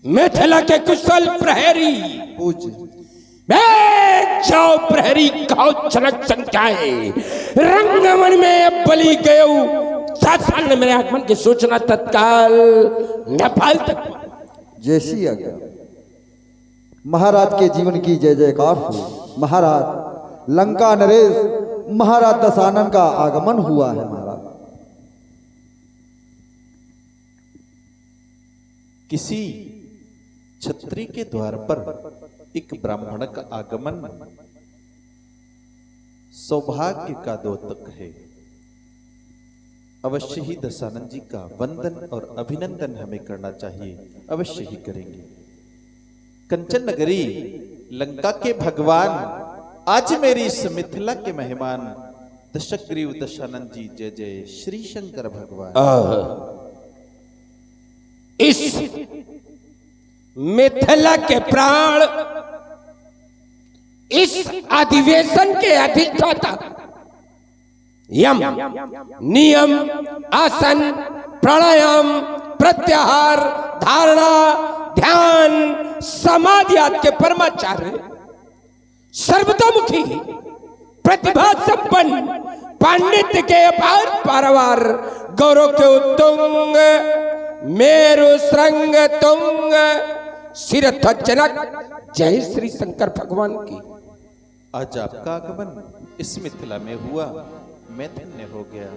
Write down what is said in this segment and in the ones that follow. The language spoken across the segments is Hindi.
मिथिला के कुशल प्रहरी जाओ प्रहरी खाओ चनक संख्याए रंगमन में बलि गयो। 7 साल ने मेरे आगमन की सूचना तत्काल नेपाल तक जैसी आज्ञा। महाराज के जीवन की जय जयकार हो। महाराज लंका नरेश महाराज दशानन का आगमन हुआ है। महाराज किसी छत्री के द्वार पर एक ब्राह्मण का आगमन सौभाग्य का द्योतक है। अवश्य ही दशानन जी का वंदन और अभिनंदन हमें करना चाहिए, अवश्य ही करेंगे। कंचन नगरी लंका के भगवान, आज मेरी इस मिथिला के मेहमान दशग्रीव दशानन जी, जय जय श्री शंकर भगवान। इस मिथिला के प्राण, इस अधिवेशन के अधिष्ठाता यम नियम आसन प्राणायाम प्रत्याहार धारणा ध्यान समाधि आदि के परमाचार्य, सर्वतोमुखी प्रतिभा संपन्न पांडित्य के अपार पारावार गौरव के उत्तुंग मेरु श्रृंग तुंग सिरध्वजनक जय श्री शंकर भगवान की। आज आपका आगमन इस मिथिला में हुआ, मैं धन्य हो गया।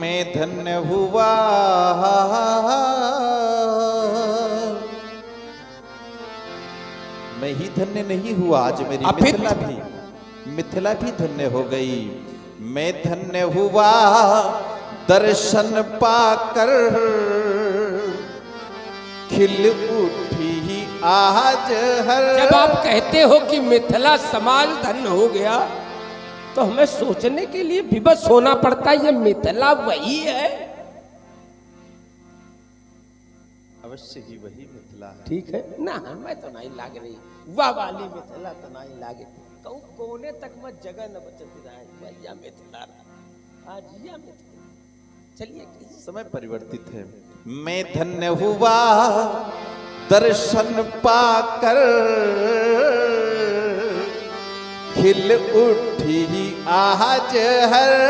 मैं धन्य हुआ, मैं ही धन्य नहीं हुआ, आज मेरी मिथिला भी धन्य हो गई। मैं धन्य हुआ दर्शन पाकर, खिल उठी आज हर। जब आप कहते हो कि मिथिला समाज धन्य हो गया तो हमें सोचने के लिए विवश होना पड़ता है, ये मिथिला वही है। अवश्य ही वही मिथिला है। ठीक है ना, हमें तो नहीं लाग रही वाह वाली मिथिला तो नहीं लागे। कहूँ कोने तक मत जगह न बचती रहा भैया मिथिला आज या मिथिला। चलिए समय परिवर्तित है। मैं धन्य हुआ दर्शन पाकर, खिल उठी आज हर्षित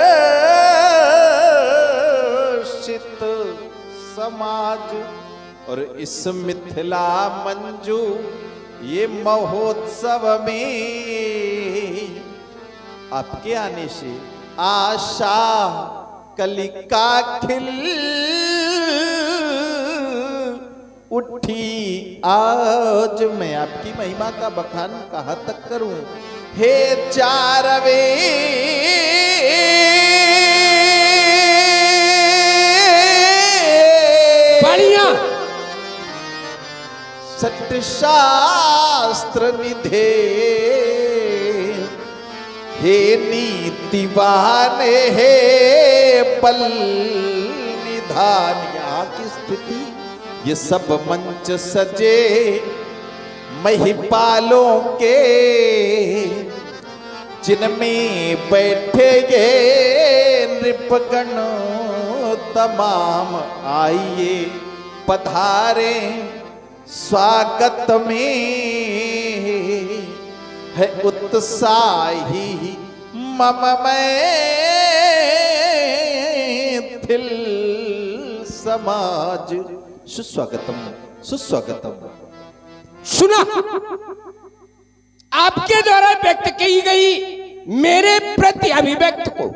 समाज। और इस मिथिला मंजू ये महोत्सव में आपके आने से आशा कलिका खिल उठी। आज मैं आपकी महिमा का बखान कहाँ तक करूं। हे चारवे बढ़िया सत्य शास्त्र निधे, हे नीतिवान हे बल निधान। यहाँ की स्थिति ये सब मंच सजे महिपालों के, जिनमें बैठे ये नृपगण तमाम। आइए पधारे स्वागत में है उत्साही मम मैथिल समाज। सुस्वागतम सुस्वागतम। सुना आपके द्वारा व्यक्त की गई मेरे प्रति अभिव्यक्त को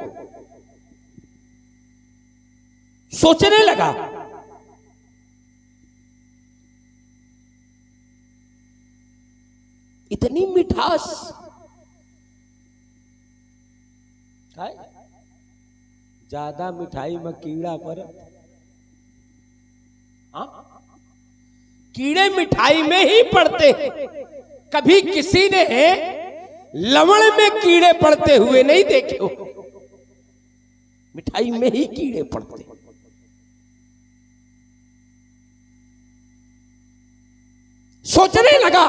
सोचने लगा, इतनी मिठास ज्यादा मिठाई में कीड़ा पर। कीड़े मिठाई में ही पड़ते हैं, कभी किसी ने लवण में कीड़े पड़ते हुए नहीं देखे हो। मिठाई में ही कीड़े पड़ते। सोचने लगा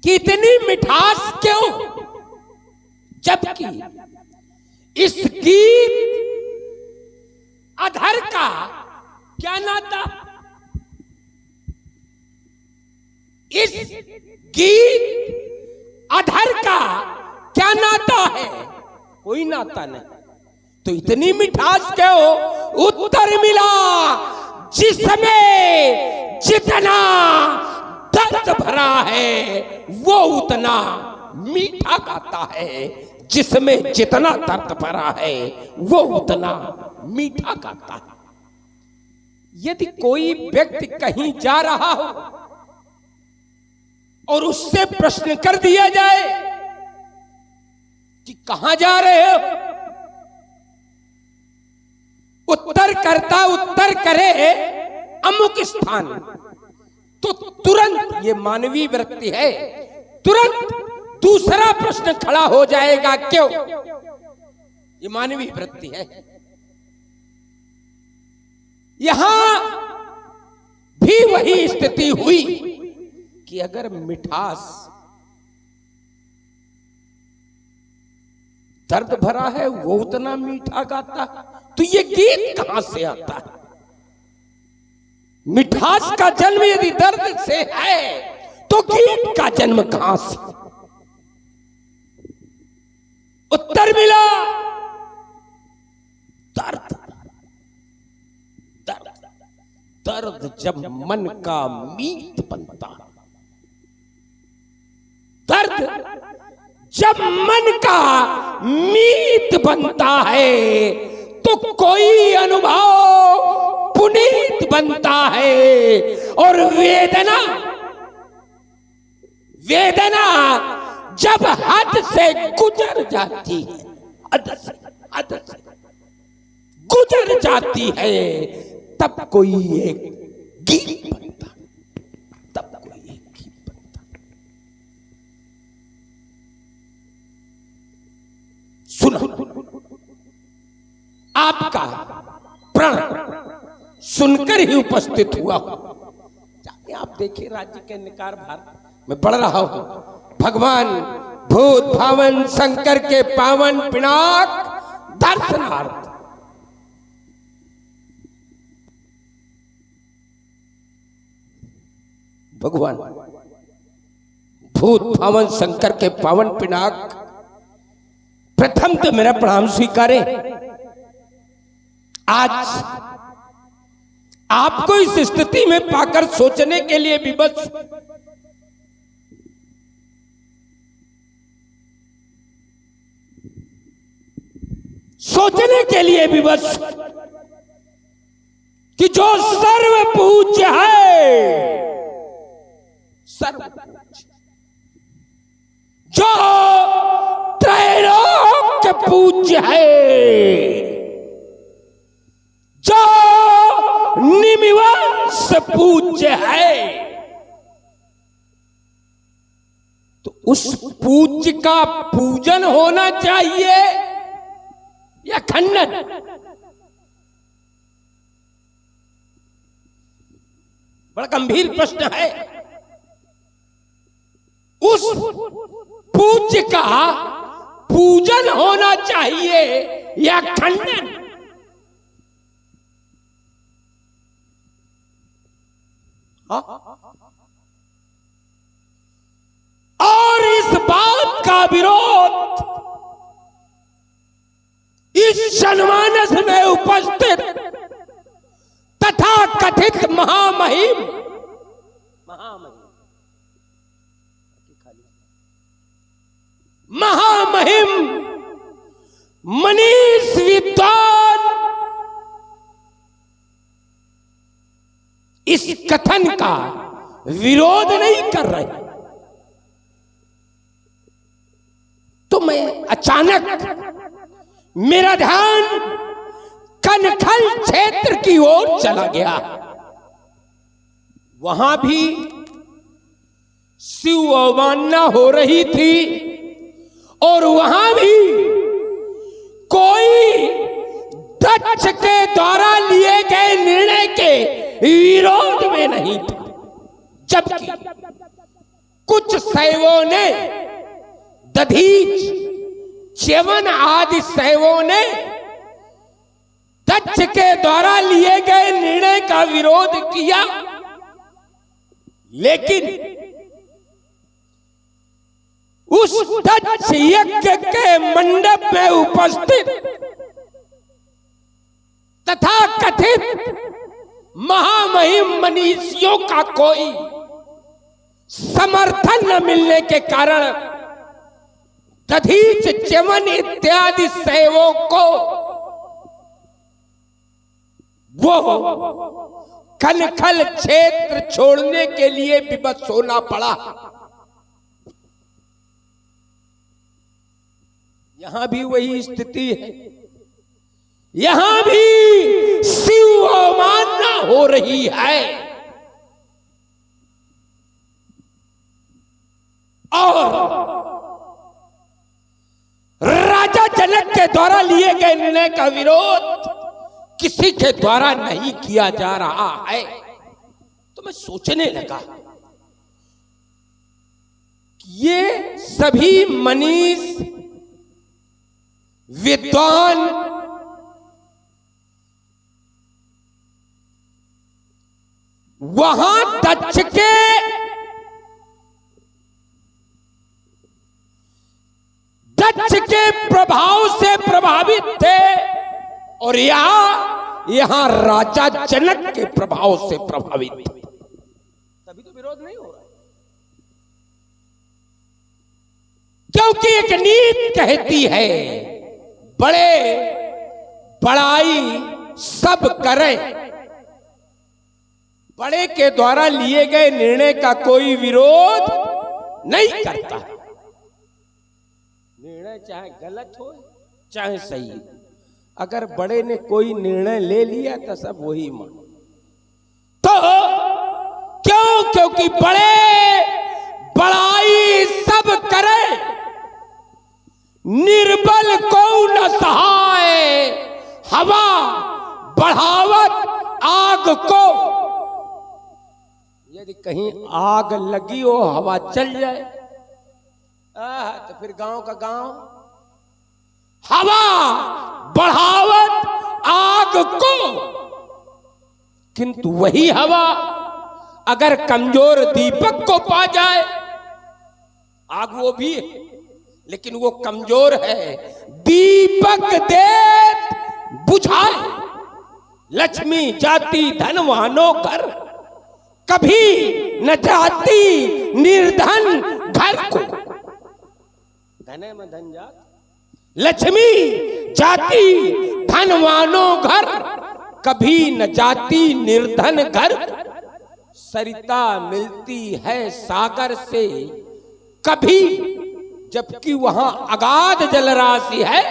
कि इतनी मिठास क्यों, जबकि इस गीत अधर का क्या नाता? इस गीत अधर का क्या नाता है? कोई नाता नहीं। तो इतनी मिठास क्यों उत्तर मिला जिसमें जितना दर्द भरा है वो उतना मीठा गाता है। जिसमें जितना दर्द भरा है वो उतना मीठा गाता है। यदि कोई व्यक्ति कहीं जा रहा हो और उससे प्रश्न कर दिया जाए कि कहां जा रहे हो, उत्तर करे अमुक स्थान, तो तुरंत, ये मानवीय वृत्ति है, तुरंत दूसरा प्रश्न खड़ा हो जाएगा। क्यों? ये मानवीय वृत्ति है। यहां भी वही स्थिति हुई कि अगर मिठास दर्द भरा है वो उतना मीठा गाता, तो ये गीत कहां से आता है? मिठास का जन्म यदि दर्द से है तो गीत का जन्म कहां से? उत्तर मिला दर्द। दर्द दर्द जब मन का मीत बनता, दर्द जब मन का मीत बनता है तो कोई अनुभव पुनीत बनता है। और वेदना जब हद से गुजर जाती है, हद से गुजर जाती है, तब कोई एक गीत बनता, तब कोई एक गीत बनता। सुनो, आपका प्रण सुनकर ही उपस्थित हुआ हूं। आप देखिए, राज्य के निकार भार में पढ़ रहा हूं, भगवान भूत भावन शंकर के पावन पिनाक दर्शनार्थ भगवान भूत भावन शंकर के पावन पिनाक, प्रथम तो मेरा प्रणाम स्वीकारें। आज आपको इस स्थिति में पाकर सोचने के लिए विवश, सोचने के लिए विवश कि जो सर्व पूज्य है, सर्व जो त्रैलोक्य पूज्य है, जो निमिवंश पूज्य है, तो उस पूज्य का पूजन होना चाहिए या खंडन? बड़ा गंभीर प्रश्न है। उस पूज्य का पूजन होना चाहिए या खंडन? और इस बात का विरोध इस जनमानस में उपस्थित तथा कथित महामहिम मनीष विद्वान इस कथन का विरोध नहीं कर रहे, तो मैं अचानक मेरा ध्यान कनखल क्षेत्र की ओर चला गया। वहां भी शिव अवमानना हो रही थी और वहां भी कोई दक्ष के द्वारा लिए गए निर्णय के विरोध में नहीं था, जबकि कुछ शैवों ने, दधीच, च्यवन आदि शैवों ने दक्ष के द्वारा लिए गए निर्णय का विरोध किया, लेकिन उस दक्ष यज्ञ के मंडप में उपस्थित तथा कथित महामहिम मनीषियों का कोई समर्थन न मिलने के कारण दधीच, च्यवन इत्यादि सेवों को वो कनखल क्षेत्र छोड़ने के लिए विवश होना पड़ा। यहां भी वही स्थिति है, यहां भी शिव अवमानना हो रही है और राजा जनक के द्वारा लिए गए निर्णय का विरोध किसी के द्वारा नहीं किया जा रहा है। तो मैं सोचने लगा कि ये सभी मनीष, विद्वान, वहां दक्ष के प्रभाव से प्रभावित थे और यहां राजा जनक के प्रभाव से प्रभावित थे। तभी तो विरोध नहीं हो रहा, क्योंकि एक नीति कहती है बड़े बड़ाई सब करें, बड़े के द्वारा लिए गए निर्णय का कोई विरोध नहीं करता। निर्णय चाहे गलत हो चाहे सही, अगर बड़े ने कोई निर्णय ले लिया तो सब वही मान। तो क्यों? क्योंकि बड़े बड़ाई सब करें, निर्बल को न सहाय, हवा बढ़ावत आग को। यदि कहीं आग लगी हो, हवा चल जाए तो फिर गांव का गांव। हवा बढ़ावत आग को, किंतु वही हवा अगर कमजोर दीपक को पा जाए, आग वो भी है लेकिन वो कमजोर है, दीपक देत बुझाए। लक्ष्मी जाति धनवानों घर, कभी न जाती निर्धन घर को। धने में धन जात, लक्ष्मी जाति धनवानों घर, कभी न जाती निर्धन घर। सरिता मिलती है सागर से कभी, जबकि वहां अगाध जलराशि है,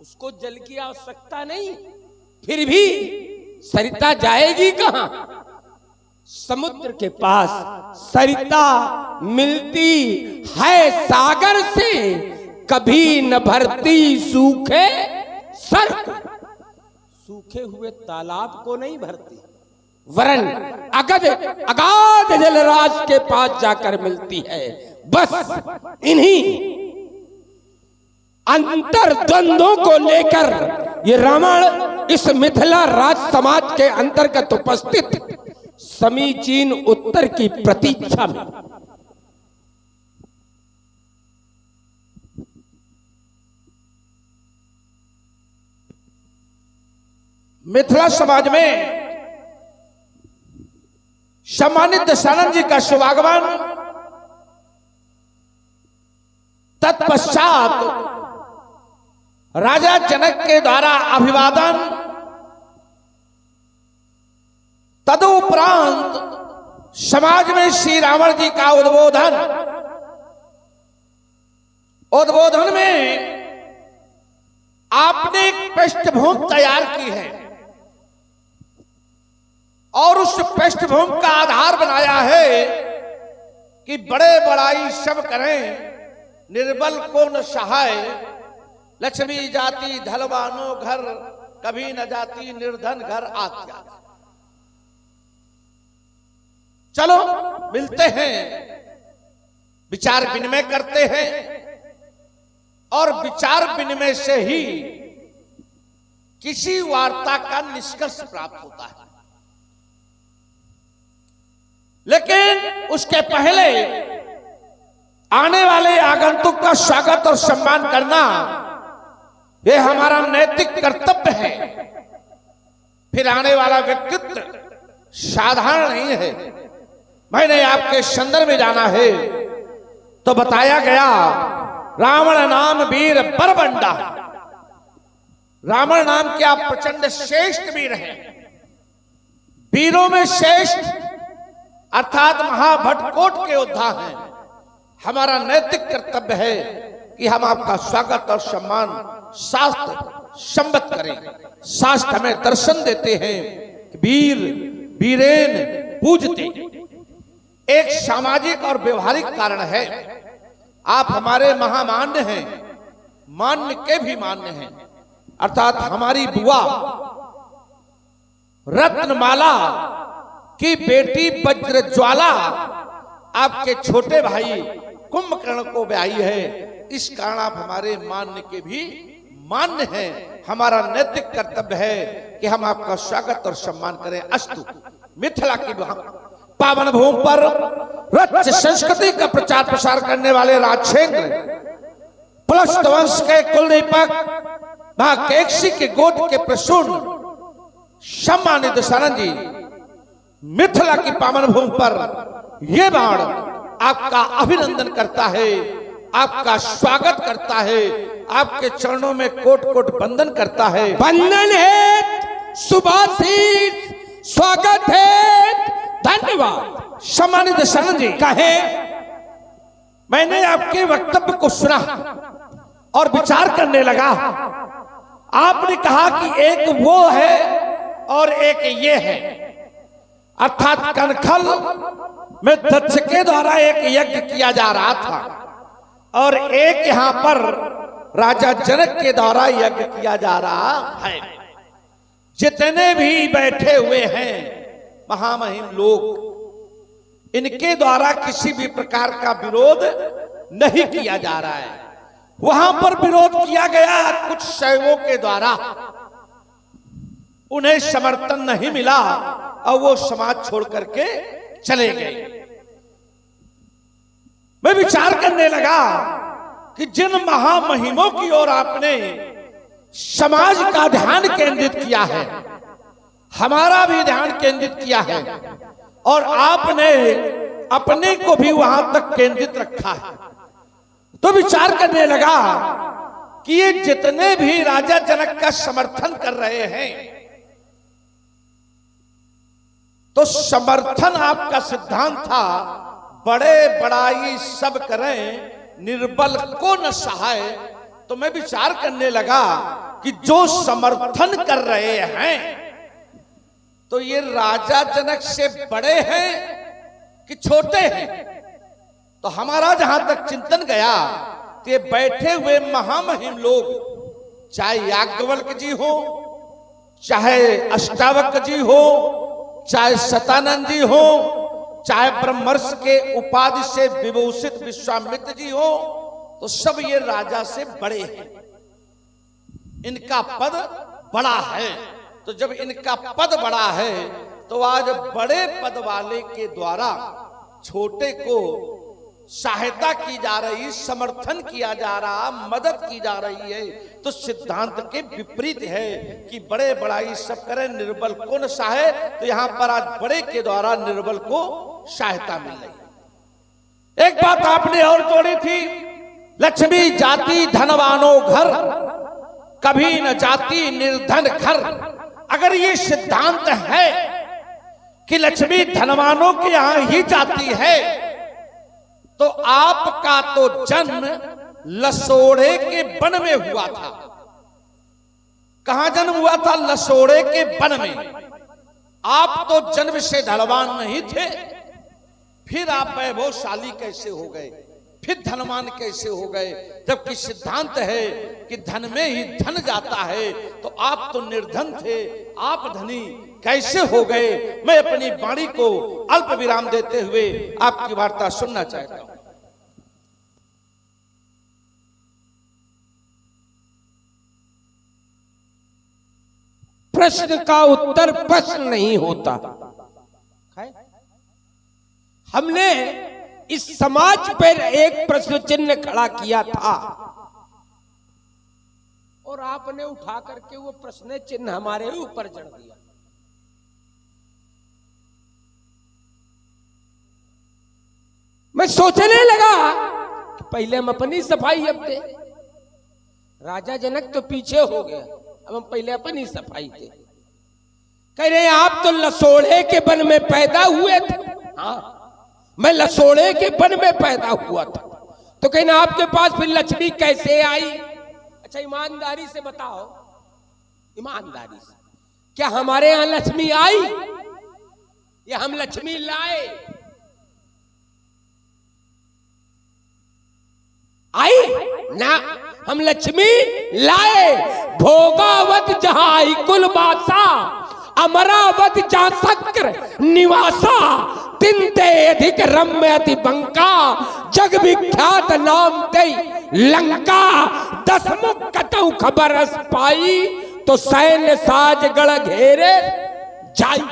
उसको जल की आवश्यकता नहीं, फिर भी सरिता जाएगी कहां? समुद्र के पास सरिता मिलती है सागर से, कभी न भरती सूखे सर को। सूखे हुए तालाब को नहीं भरती, वरन अगाध जलराशि के पास जाकर मिलती है। बस इन्हीं अंतर द्वंद्वों को लेकर ये रावण इस मिथिला राज समाज के अंतर्गत उपस्थित समीचीन उत्तर की प्रतीक्षा में। मिथिला समाज में सम्मानित दशानंद जी का शुभागमन, तत्पश्चात राजा जनक के द्वारा अभिवादन, तदुपरांत समाज में श्री रावण जी का उद्बोधन। उद्बोधन में आपने एक पृष्ठभूमि तैयार की है और उस पृष्ठभूमि का आधार बनाया है कि बड़े बड़ाई सब करें, निर्बल को न सहाय, लक्ष्मी जाति धनवानों घर, कभी न जाती निर्धन घर आत्या। चलो मिलते हैं, विचार विनिमय करते हैं और विचार विनिमय से ही किसी वार्ता का निष्कर्ष प्राप्त होता है। लेकिन उसके पहले आने वाले आगंतुक का स्वागत और सम्मान करना यह हमारा नैतिक कर्तव्य है। फिर आने वाला व्यक्तित्व साधारण नहीं है। मैंने आपके संदर्भ में जाना है तो बताया गया रावण नाम वीर बरबंडा। रावण नाम क्या प्रचंड श्रेष्ठ वीर है, वीरों में श्रेष्ठ अर्थात महाभटकोट के योद्धा हैं। हमारा नैतिक कर्तव्य है कि हम आपका स्वागत और सम्मान शास्त्र संबद्ध करें। शास्त्र हमें दर्शन देते हैं कि वीर वीरेन पूजते एक सामाजिक और व्यवहारिक कारण है। आप हमारे महामान्य हैं, मान्य के भी मान्य हैं। अर्थात हमारी बुआ रत्नमाला की बेटी वज्रज्वाला आपके छोटे भाई कुंभकर्ण को ब्याही है। इस कारण आप हमारे मान्य के भी मान्य हैं। हमारा नैतिक कर्तव्य है कि हम आपका स्वागत और सम्मान करें। अस्तु। मिथिला की पावन भूमि पर रच संस्कृति का प्रचार प्रसार करने वाले राजेंद्र प्लस्त वंश के कुलदीपक महाकेक्षी के गोद के प्रसून सम्मानित दशानंद जी, मिथिला की पावन भूमि पर यह बाण आपका अभिनंदन करता है, आपका स्वागत करता है, आपके चरणों में कोट कोट वंदन करता है। वंदन है, सुभाषित स्वागत है, धन्यवाद। सम्मानित दशानंद जी कहे, मैंने आपके वक्तव्य को सुना और विचार करने लगा। आपने कहा कि एक वो है और एक ये है, अर्थात कनखल में दक्ष के द्वारा एक यज्ञ किया जा रहा था और एक यहां पर राजा जनक के द्वारा यज्ञ किया जा रहा है। जितने भी बैठे हुए हैं महामहिम लोग, इनके द्वारा किसी भी प्रकार का विरोध नहीं किया जा रहा है। वहां पर विरोध किया गया कुछ शैवों के द्वारा, उन्हें समर्थन नहीं मिला और वो समाज छोड़ करके चले गए। मैं विचार करने लगा कि जिन महामहिमों की ओर आपने समाज का ध्यान केंद्रित किया है, हमारा भी ध्यान केंद्रित किया है और आपने अपने को भी वहां तक केंद्रित रखा है, तो विचार करने लगा कि ये जितने भी राजा जनक का समर्थन कर रहे हैं, तो समर्थन आपका सिद्धांत था बड़े बड़ाई सब करें, निर्बल को न सहाय। तो मैं विचार करने लगा कि जो समर्थन कर रहे हैं तो ये राजा जनक से बड़े हैं कि छोटे हैं। तो हमारा जहां तक चिंतन गया तो ये बैठे हुए महामहिम लोग, चाहे याज्ञवल्क्य जी हो, चाहे अष्टावक्र जी हो, चाहे सतानंद जी हो, चाहे ब्रह्मर्षि के उपाधि से विभूषित विश्वामित्र जी हो, तो सब ये राजा से बड़े हैं, इनका पद बड़ा है। तो जब इनका पद बड़ा है तो आज बड़े पद वाले के द्वारा छोटे को सहायता की जा रही, समर्थन किया जा रहा, मदद की जा रही है, तो सिद्धांत के विपरीत है कि बड़े बड़ाई सब करें, निर्बल को न सहाय। तो यहां पर आज बड़े के द्वारा निर्बल को सहायता मिल रही। एक बात आपने और जोड़ी थी, लक्ष्मी जाति धनवानों घर, कभी न जाति निर्धन घर। अगर ये सिद्धांत है कि लक्ष्मी धनवानों के यहां ही जाती है, तो आपका तो जन्म लसोड़े के वन में हुआ था। कहां जन्म हुआ था? लसोड़े के वन में। आप तो जन्म से धनवान नहीं थे, फिर आप वैभवशाली कैसे हो गए, फिर धनवान कैसे हो गए? जबकि सिद्धांत है कि धन में ही धन जाता है, तो आप तो निर्धन थे, आप धनी कैसे हो गए? मैं अपनी वाणी को अल्प विराम देते हुए आपकी वार्ता सुनना चाहता हूं। प्रश्न का उत्तर प्रश्न नहीं होता। हमने इस समाज पर एक प्रश्न चिन्ह खड़ा किया था और आपने उठा करके वो प्रश्न चिन्ह हमारे ऊपर जड़ दिया। मैं सोचने लगा कि पहले हम अपनी सफाई अब दे। राजा जनक तो पीछे हो गया, अब हम पहले अपनी सफाई दे। कह रहे आप तो लसोड़े के वन में पैदा हुए थे। हाँ, मैं लसोड़े के वन में पैदा हुआ था, तो कहना आपके पास फिर लक्ष्मी कैसे आई? अच्छा ईमानदारी से बताओ, ईमानदारी से, क्या हमारे यहां लक्ष्मी आई या हम लक्ष्मी लाए? आई ना, हम लक्ष्मी लाए। भोगावत जहां कुल बासा, अमरावत जा सक्र निवासा, तिनते अधिक रम्य अति बंका, जग विख्यात नाम ते लंका। 10 मुख कटौ खबर अस पाई, तो सैन्य साज गढ़ घेरे जाई।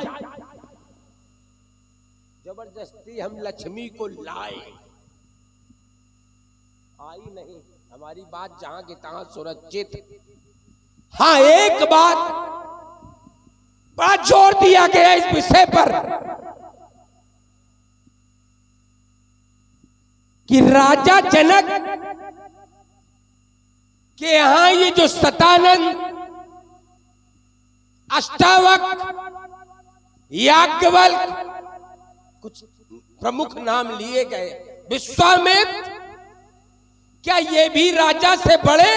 जबरदस्ती हम लक्ष्मी को लाए, आई नहीं। हमारी बात जहां की तहां सुरक्षित। हाँ, एक बात बड़ा जोर दिया गया इस विषय पर कि राजा जनक के यहां ये जो सतानंद, अष्टावक, याज्ञवल्क्य, कुछ प्रमुख नाम लिए गए, विश्वामित्र, क्या ये भी राजा से बड़े?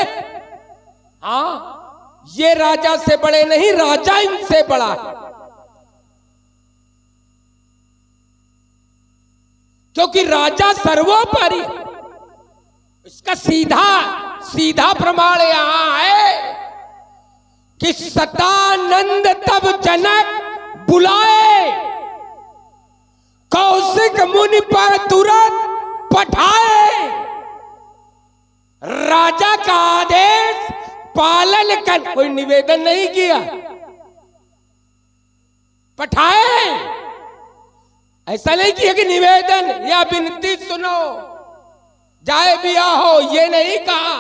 हाँ, ये राजा से बड़े नहीं, राजा इनसे बड़ा है। क्योंकि राजा सर्वोपरि। इसका सीधा सीधा प्रमाण यहां है कि सतानंद तब जनक बुलाए, कौशिक मुनि पर तुरंत पठाए, राजा का आदेश पालन कर। कोई निवेदन नहीं किया, पठाए। ऐसा नहीं किया कि निवेदन या विनती सुनो जाए बिया हो, ये नहीं कहा।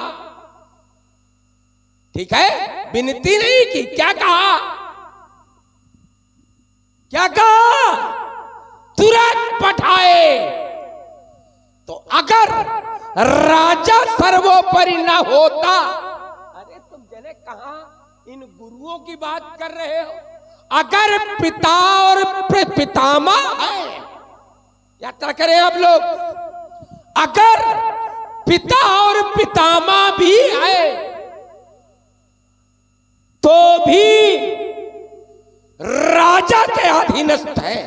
ठीक है, विनती नहीं की, क्या कहा? क्या कहा? तुरंत पठाए। तो अगर राजा सर्वोपरि न होता, अरे तुम जने कहां इन गुरुओं की बात कर रहे हो? अगर पिता और पितामह है, यात्रा करें आप लोग, अगर पिता और पितामह भी है तो भी राजा के अधीनस्थ है।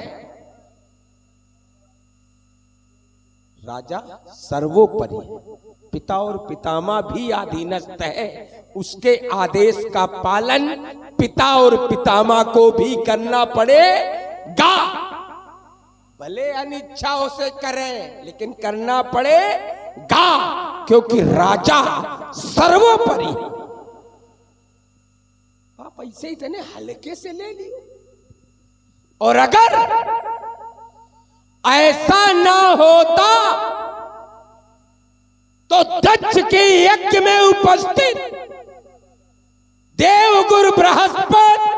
राजा सर्वोपरि है, पिता और पितामह भी अधीनस्थ है। उसके आदेश का पालन पिता और पितामह को भी करना पड़ेगा। भले अनिच्छाओं से करें, लेकिन करना पड़ेगा, क्योंकि राजा सर्वोपरि। आप ऐसे इतने हल्के से ले लिए। और अगर ऐसा ना होता तो दक्ष के यज्ञ में उपस्थित देवगुरु बृहस्पति,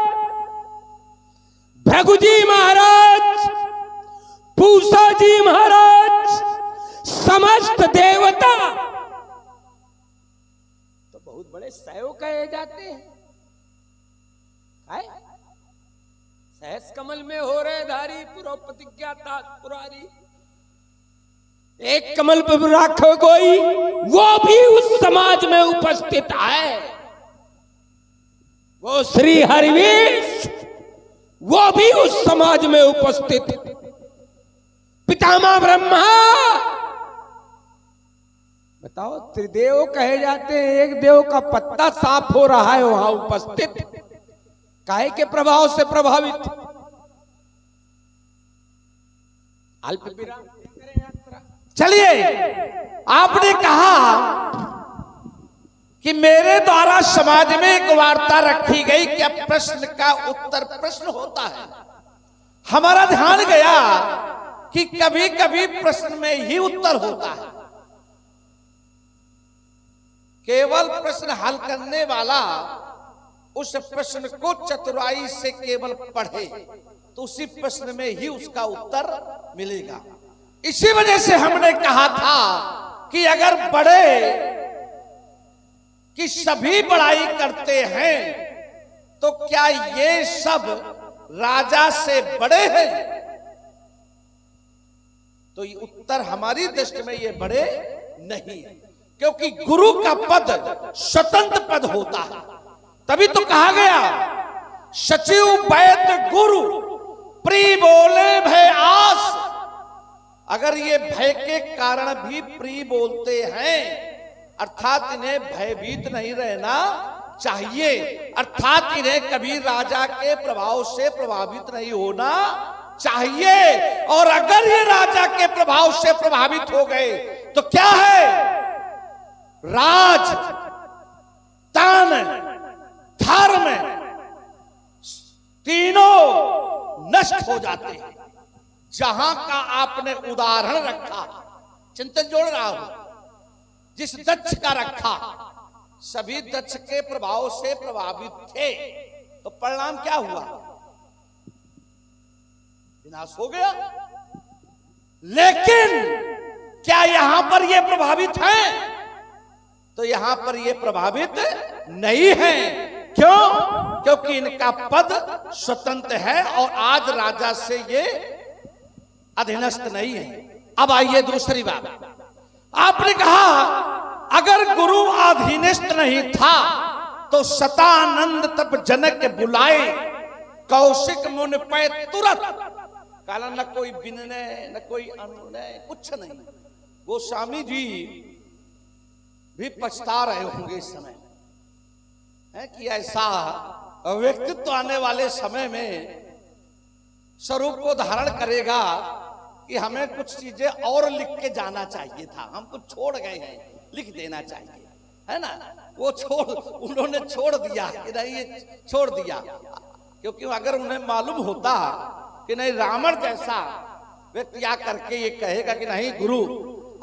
भृगुजी महाराज, पूषा जी महाराज, समस्त देवता तो बहुत बड़े सैव कहे जाते हैं। सहस कमल में हो रहे धारी, पुरो प्रतिज्ञा पुरारी। एक कमल पर राखो कोई, वो भी उस समाज में उपस्थित है। वो श्री हरिवेश, वो भी उस समाज में उपस्थित। पितामह ब्रह्मा, बताओ, त्रिदेव कहे जाते हैं। एक देव का पत्ता साफ हो रहा है वहां उपस्थित, काहे के प्रभाव से प्रभावित। अल्प विराम। चलिए, आपने कहा कि मेरे द्वारा समाज में एक वार्ता रखी गई कि अब प्रश्न का उत्तर प्रश्न होता है। हमारा ध्यान गया कि कभी कभी प्रश्न में ही उत्तर होता है। केवल प्रश्न हल करने वाला उस प्रश्न को चतुराई से केवल पढ़े तो उसी प्रश्न में ही उसका उत्तर मिलेगा। इसी वजह से हमने कहा था कि अगर बड़े की सभी बड़ाई करते हैं तो क्या ये सब राजा से बड़े हैं? तो ये उत्तर हमारी दृष्टि में ये बड़े नहीं है, क्योंकि गुरु का पद स्वतंत्र पद होता है। तभी तो कहा गया सचिव वैद्य गुरु प्री बोले भय आस। अगर ये भय के कारण भी प्री बोलते हैं अर्थात इन्हें भयभीत नहीं रहना चाहिए, अर्थात इन्हें कभी राजा के प्रभाव से प्रभावित नहीं होना चाहिए। और अगर ये राजा के प्रभाव से प्रभावित हो गए तो क्या है, राज तान धर्म तीनों नष्ट हो जाते हैं। जहां का आपने उदाहरण रखा, चिंतन जोड़ रहा हूं, जिस दक्ष का रखा, सभी दक्ष के प्रभाव से प्रभावित थे तो परिणाम क्या हुआ, विनाश हो गया। लेकिन क्या यहां पर ये प्रभावित हैं? तो यहां पर ये प्रभावित नहीं है। क्यों? क्योंकि इनका पद स्वतंत्र है और आज राजा से ये अधीनस्थ नहीं है। अब आइए दूसरी बात, आपने कहा अगर गुरु अधीनस्थ नहीं था तो शतानंद तब जनक बुलाए कौशिक मुनि पे तुरंत। काला न कोई बिनने न कोई अनुनय, कुछ नहीं। गोस्वामी जी भी पछता रहे होंगे इस समय है कि ऐसा व्यक्तित्व आने वाले समय में स्वरूप को धारण करेगा कि हमें कुछ चीजें और लिख के जाना चाहिए था, हम कुछ छोड़ गए हैं, लिख देना चाहिए, है ना। वो उन्होंने छोड़ दिया कि नहीं, ये छोड़ दिया। क्योंकि अगर उन्हें मालूम होता कि नहीं रावण जैसा व्यक्ति आकर के ये कहेगा कि नहीं गुरु।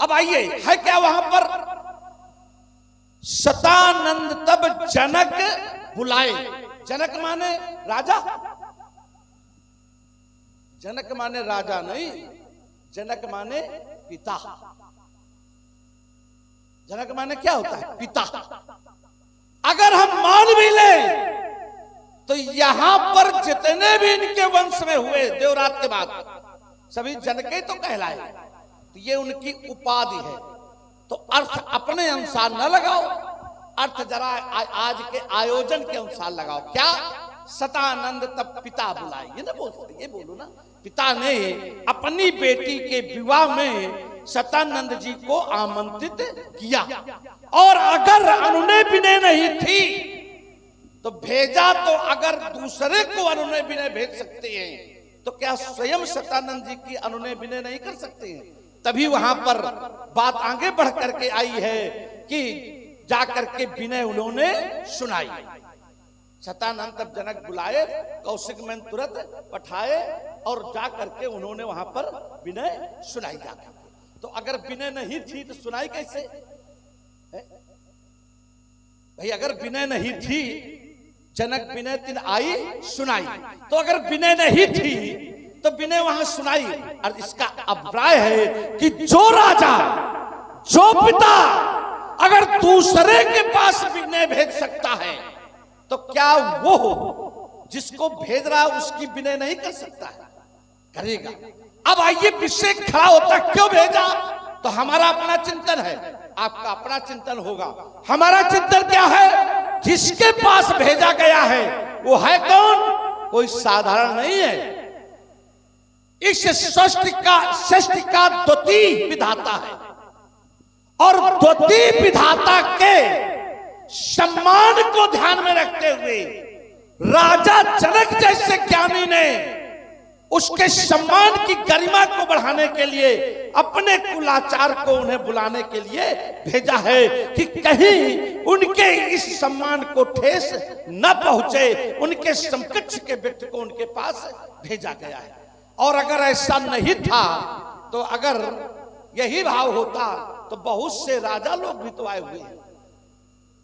अब आइए, है क्या वहां पर, शतानंद तब जनक बुलाए। जनक माने राजा, जनक माने राजा नहीं, जनक माने पिता। जनक माने क्या होता है, पिता। अगर हम मान भी लें तो यहां पर जितने भी इनके वंश में हुए देवरात के बाद सभी जनक ही तो कहलाए, तो ये उनकी उपाधि है। तो अर्थ अपने अनुसार न लगाओ, अर्थ जरा आज के आयोजन के अनुसार लगाओ। क्या, शतानंद तब पिता बुलाए, ये ना बोल सकते, ये बोलो ना। पिता ने अपनी बेटी के विवाह में शतानंद जी को आमंत्रित किया, और अगर अनुनय विनय नहीं थी तो भेजा, तो अगर दूसरे को अनुनय विनय भेज सकते हैं तो क्या स्वयं शतानंद जी की अनुनय विनय नहीं कर सकते हैं? तभी वहां पर बात आगे बढ़ करके आई है कि जाकर के विनय उन्होंने सुनाई। शतानंद तब जनक बुलाए, कौशिक में तुरंत पठाए और जाकर के उन्होंने वहां पर विनय सुनाई जाती। तो अगर विनय नहीं थी तो सुनाई कैसे भाई? अगर विनय नहीं थी, जनक विनय तिन आई सुनाई, तो अगर विनय नहीं थी तो विनय वहां सुनाई। और इसका अभिप्राय है कि जो राजा, जो पिता अगर दूसरे के पास विनय भेज सकता है तो क्या वो जिसको भेज रहा है उसकी विनय नहीं कर सकता है? करेगा। अब आइए विषय खड़ा होता, क्यों भेजा? तो हमारा अपना चिंतन है, आपका अपना चिंतन होगा। हमारा चिंतन क्या है? जिसके पास भेजा गया है वो है कौन? कोई साधारण नहीं है। इस सृष्टि का द्वितीय विधाता है, और द्वितीय विधाता के सम्मान को ध्यान में रखते हुए राजा जनक जैसे ज्ञानी ने उसके सम्मान की गरिमा को बढ़ाने के लिए अपने कुलाचार को उन्हें बुलाने के लिए भेजा है कि कहीं उनके इस सम्मान को ठेस न पहुंचे। उनके समकक्ष के व्यक्ति को उनके पास भेजा गया है। और अगर ऐसा नहीं था तो अगर यही भाव होता तो बहुत से राजा लोग भी तो आए हुए हैं।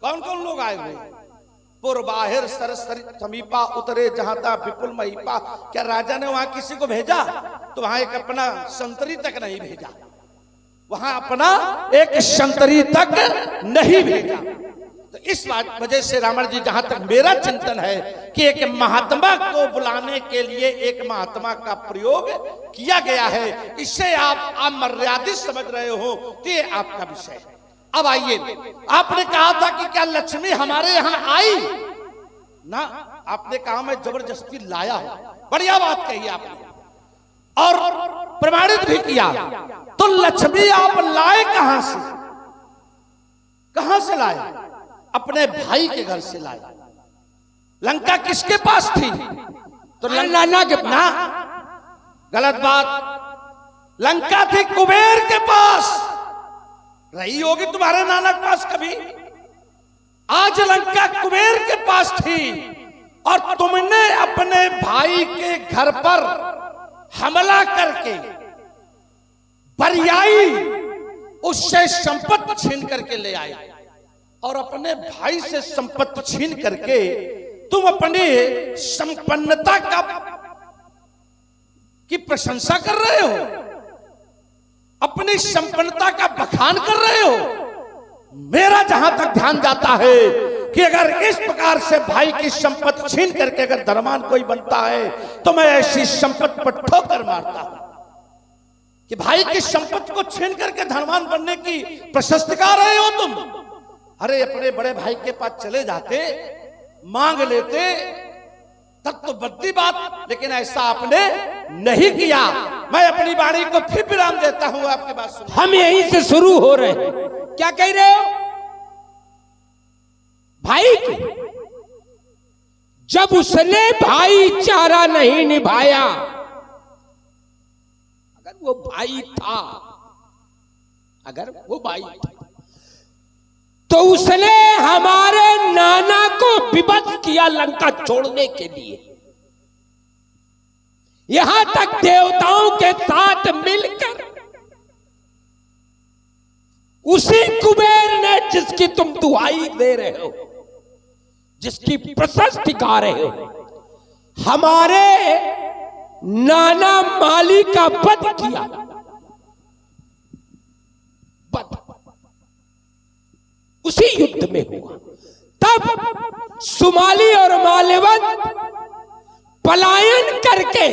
कौन कौन लोग आए हुए हैं? पुरबाहिर सरसरी समीपा उतरे जहां था विपुल महीपा। क्या राजा ने वहां किसी को भेजा? तो वहां एक अपना संतरी तक नहीं भेजा, वहां अपना एक संतरी तक नहीं भेजा। तो इस वजह से रावण जी, जहां तक मेरा चिंतन है कि एक महात्मा को बुलाने के लिए एक महात्मा का प्रयोग किया गया है, इसे आप अमर्यादित समझ रहे हो तो ये आपका विषय है। अब आइए, आपने कहा था कि क्या लक्ष्मी हमारे यहां आई ना? आपने कहा मैं जबरदस्ती लाया हूं। बढ़िया बात कही आपने और प्रमाणित भी किया। तो लक्ष्मी आप लाए कहां से? कहां से लाए? अपने भाई के घर से लाए। लंका किसके पास थी? तो नाना के ना, गलत बात। लंका थी कुबेर के पास। रही होगी तुम्हारे नाना के पास कभी? आज लंका कुबेर के पास थी और तुमने अपने भाई के घर पर हमला करके बरियाई उससे संपत्ति छीन करके ले आए और अपने भाई से संपत्ति छीन करके तुम अपनी संपन्नता की प्रशंसा कर रहे हो, अपनी संपन्नता का बखान कर रहे हो। मेरा जहां तक ध्यान जाता है कि अगर इस प्रकार से भाई की संपत्ति छीन करके अगर धनवान कोई बनता है तो मैं ऐसी संपत्ति पर ठोकर मारता हूं कि भाई की संपत्ति को छीन करके धनवान बनने की प्रशस्ति कर रहे हो तुम। अरे अपने बड़े भाई के पास चले जाते, मांग लेते, तब तो बद्दी बात, लेकिन ऐसा आपने नहीं किया। मैं अपनी वाणी को फिर विराम देता हूं, आपकी बात सुनिए। हम यहीं से शुरू हो रहे हैं। क्या कह रहे हो? भाई की जब उसने भाईचारा नहीं निभाया, अगर वो भाई था, अगर वो भाई था तो उसने हमारे नाना को विवश किया लंका छोड़ने के लिए। यहां तक देवताओं के साथ मिलकर उसी कुबेर ने, जिसकी तुम दुहाई दे रहे हो, जिसकी प्रशस्ति गा रहे हो, हमारे नाना माली का वध किया। वध उसी युद्ध में हुआ। तब सुमाली और माल्यवंत पलायन करके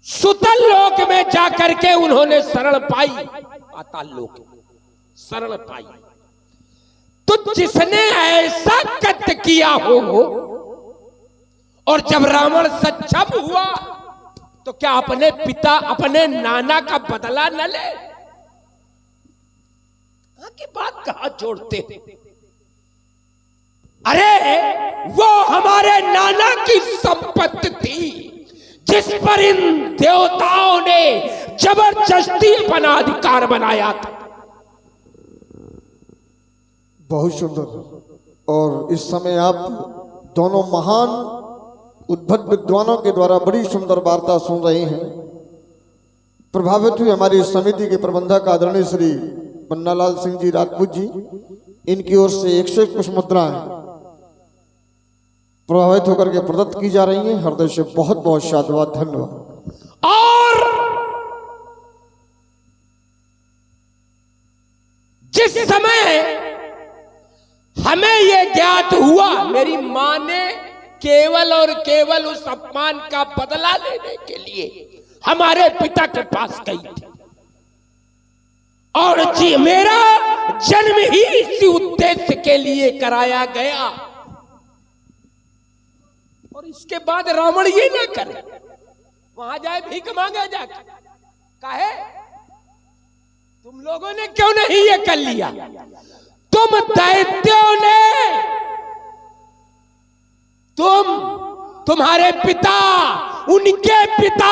सुतल लोक में जाकर के उन्होंने शरण पाई, पाताल लोक शरण पाई। तो जिसने ऐसा कृत्य किया हो और जब रावण सक्षम हुआ तो क्या अपने पिता, अपने नाना का बदला न ले? की बात कहां जोड़ते? अरे वो हमारे नाना की संपत्ति थी जिस पर इन देवताओं ने जबरदस्ती अपना अधिकार बनाया था। बहुत सुंदर। और इस समय आप दोनों महान उद्भट विद्वानों के द्वारा बड़ी सुंदर वार्ता सुन रहे हैं। प्रभावित हुई हमारी समिति के प्रबंधक आदरणीय श्री पन्नालाल सिंह जी राजपूत जी, इनकी ओर से 101 पुष्प मुद्राएं प्रभावित होकर के प्रदत्त की जा रही हैं। हृदय से बहुत बहुत साधुवाद, धन्यवाद। और जिस समय हमें यह ज्ञात हुआ, मेरी मां ने केवल और केवल उस अपमान का बदला लेने के लिए हमारे पिता के पास गई थी और जी मेरा जन्म ही इसी उद्देश्य के लिए कराया गया। और इसके बाद रावण ये ना करे, वहां जाए भीख मांगे जाके, काहे? तुम लोगों ने क्यों नहीं ये कर लिया? तुम दैत्यों ने, तुम्हारे पिता, उनके पिता,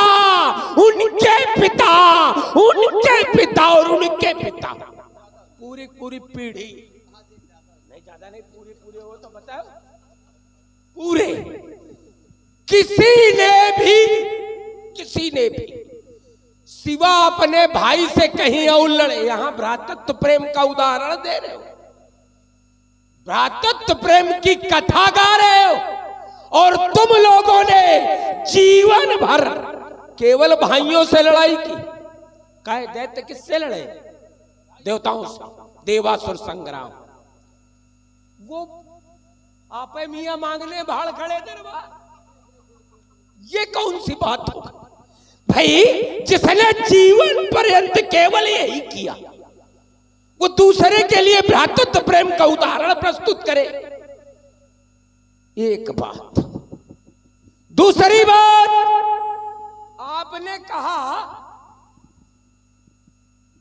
उनके पिता, उनके पिता और उनके पिता, पूरी पीढ़ी, नहीं ज्यादा नहीं, पूरे हो तो बताओ, पूरे, किसी ने भी किसी ने भी सिवा अपने भाई से कहीं और लड़े। यहां भ्रातृत्व प्रेम का उदाहरण दे रहे हो, भ्रातृत्व प्रेम की कथा गा रहे हो, और तुम लोगों ने जीवन भर केवल भाइयों से लड़ाई की। कहे दैत्य किससे लड़े? देवताओं से, देवासुर संग्राम। वो आपे मियां मांगने भाड़ खड़े दरबार, ये कौन सी बात हो भाई? जिसने जीवन पर्यंत केवल यही किया, वो दूसरे के लिए भ्रातृत्व प्रेम का उदाहरण प्रस्तुत करे। एक बात। दूसरी बात, आपने कहा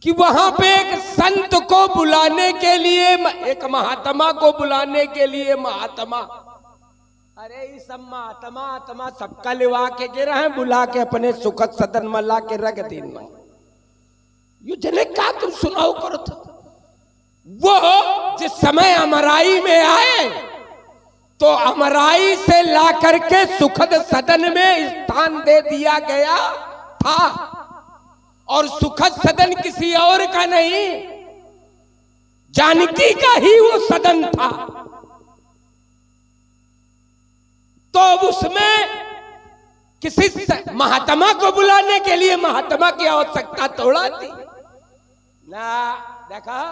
कि वहां पे एक संत को बुलाने के लिए, एक महात्मा को बुलाने के लिए महात्मा, अरे ये सब महात्मा आत्मा सबका लिवा के गिरा है, बुला के अपने सुखद सदन में ला के रख दिन में यू जने का तुम सुनाओ करो था। वो जिस समय अमराई में आए तो अमराई से ला करके सुखद सदन में स्थान दे दिया गया था, और सुखद सदन किसी और का नहीं, जानकी का ही वो सदन था। तो अब उसमें किसी महात्मा को बुलाने के लिए महात्मा की आवश्यकता थोड़ा थी ना। देखा,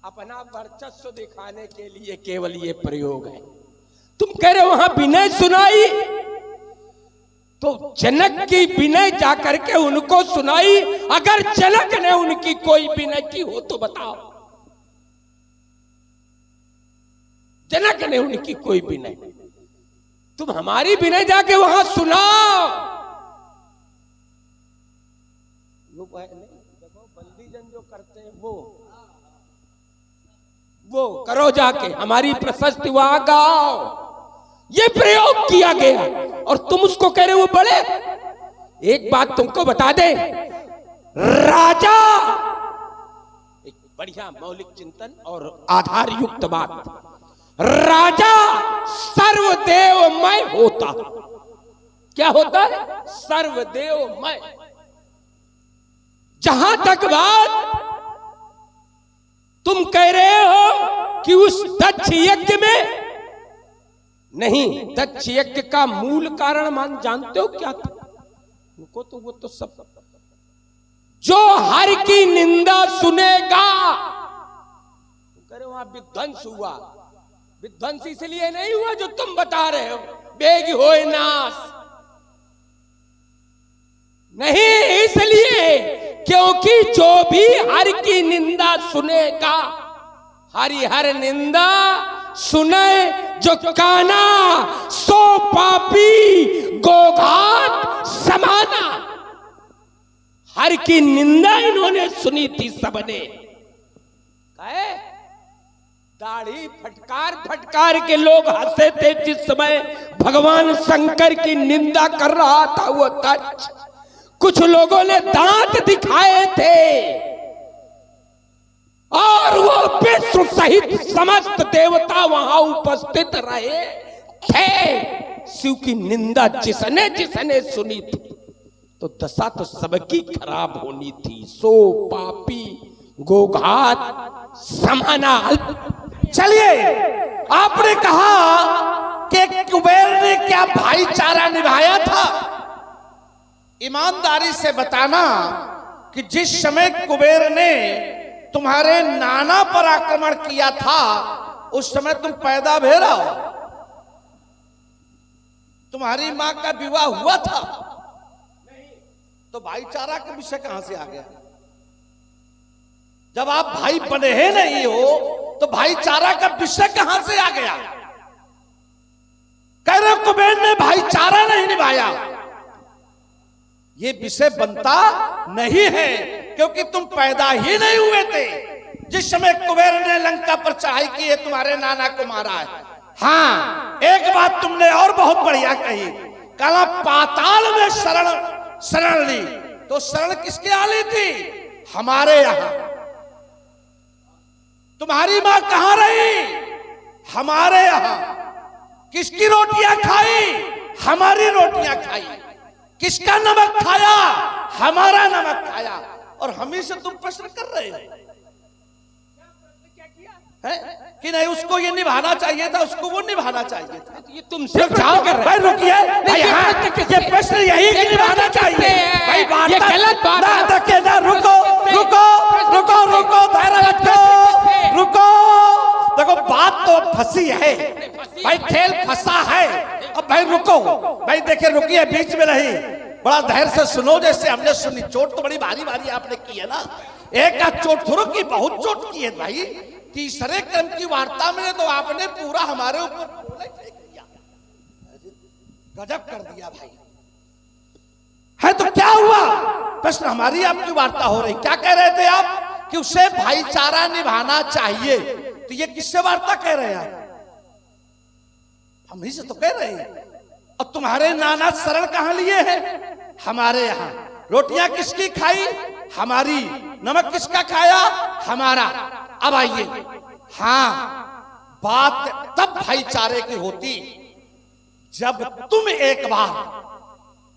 अपना वर्चस्व दिखाने के लिए केवल ये प्रयोग है। तुम कह रहे हो वहां विनय सुनाई, तो जनक की विनय जाकर के उनको सुनाई। अगर जनक ने उनकी कोई विनय की हो तो बताओ, जनक ने उनकी कोई विनय, तुम हमारी विनय जाके वहां सुनाओ। देखो बंदी जन जो करते हैं वो करो जाके, हमारी प्रशस्ति वहां गाओ। ये प्रयोग किया गया और तुम उसको कह रहे हो बड़े। एक बात तुमको बता दे, राजा, एक बढ़िया मौलिक चिंतन और आधार युक्त बात, राजा सर्वदेवमय होता। क्या होता है? सर्वदेवमय। जहां तक बात तुम कह रहे हो कि उस दक्ष यज्ञ में नहीं, दक्ष यज्ञ का मूल कारण मान जानते हो क्या था? उनको तो वो तो सब, जो हर की निंदा सुनेगा, वहां विध्वंस हुआ। विध्वंस इसलिए नहीं हुआ जो तुम बता रहे हो, बेग होए नाश, नहीं, इसलिए क्योंकि जो भी हर की निंदा सुनेगा, हरिहर निंदा सुने जो काना, सो पापी गोघात समाना। हर की निंदा इन्होंने सुनी थी सबने। कहे दाढ़ी फटकार फटकार के लोग हंसे थे जिस समय भगवान शंकर की निंदा कर रहा था वो दक्ष। कुछ लोगों ने दांत दिखाए थे और वो विश्व सहित समस्त देवता वहां उपस्थित रहे थे। शिव की निंदा जिसने जिसने सुनी थी तो दशा तो सबकी खराब होनी थी। सो पापी गोघात समाना। चलिए, आपने कहा कि कुबेर ने क्या भाईचारा निभाया था। ईमानदारी से बताना कि जिस समय कुबेर ने तुम्हारे नाना पर आक्रमण किया था उस समय तुम पैदा भेरा हो, तुम्हारी मां का विवाह हुआ था, तो भाईचारा का विषय कहां से आ गया? जब आप भाई बने ही नहीं हो तो भाईचारा का विषय कहां से आ गया? कह रहे कुबेर ने भाईचारा नहीं निभाया, ये विषय बनता नहीं है क्योंकि तुम पैदा ही नहीं हुए थे जिस समय कुबेर ने लंका पर चढ़ाई की है, तुम्हारे नाना को मारा है। हाँ, एक बात तुमने और बहुत बढ़िया कही, कला पाताल में शरण ली, तो शरण किसके आ ली थी? हमारे यहां। तुम्हारी मां कहां रही? हमारे यहां। किसकी रोटियां खाई? हमारी रोटियां खाई। किसका नमक खाया? हमारा नमक खाया। और हमें से तुम प्रश्न कर रहे हो है कि नहीं उसको ये निभाना चाहिए था, उसको वो निभाना चाहिए था। ये तुमसे प्रश्न कर रहे भाई रुकिए, भाई हाँ, ये प्रश्न यही कि निभाना चाहिए भाई। ये गलत बात है। ना देखिए ना, रुको रुको रुको रुको, धैर्य रखो, रुको। देखो बात तो फंसी है भाई, खेल फंसा है। अब भाई रुको भाई, देखिए रुकिए, बीच में नहीं, बड़ा धैर्य से सुनो। जैसे हमने सुनी, चोट तो बड़ी भारी भारी आपने की है ना, एक आध चोट थोड़ा की, बहुत चोट की है भाई। तीसरे क्रम की वार्ता में तो आपने पूरा हमारे ऊपर फेंक दिया, गजब कर दिया भाई। है तो क्या हुआ? प्रश्न हमारी आपकी वार्ता हो रही, क्या कह रहे थे आप कि उसे भाईचारा निभाना चाहिए, तो ये किससे वार्ता कह रहे हैं आप? हम ही से तो कह रहे हैं। और तुम्हारे नाना शरण कहां लिए हैं? हमारे यहां। रोटियां किसकी खाई? हमारी। नमक किसका खाया? हमारा। अब आइए, हां, बात तब भाईचारे की होती जब तुम एक बार,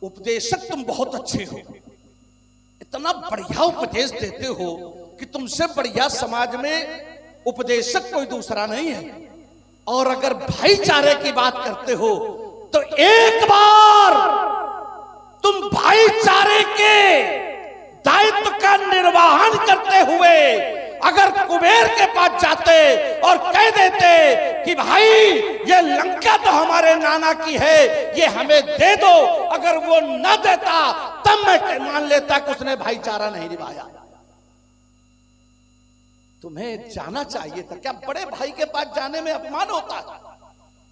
उपदेशक तुम बहुत अच्छे हो, इतना बढ़िया उपदेश देते हो कि तुमसे बढ़िया समाज में उपदेशक कोई दूसरा नहीं है। और अगर भाईचारे की बात करते हो तो एक बार तुम भाईचारे के दायित्व का निर्वहन करते हुए अगर कुबेर के पास जाते और कह देते कि भाई ये लंका तो हमारे नाना की है, ये हमें दे दो, अगर वो न देता तब मैं मान लेता कि उसने भाईचारा नहीं निभाया। तुम्हें जाना चाहिए था। क्या बड़े भाई के पास जाने में अपमान होता है?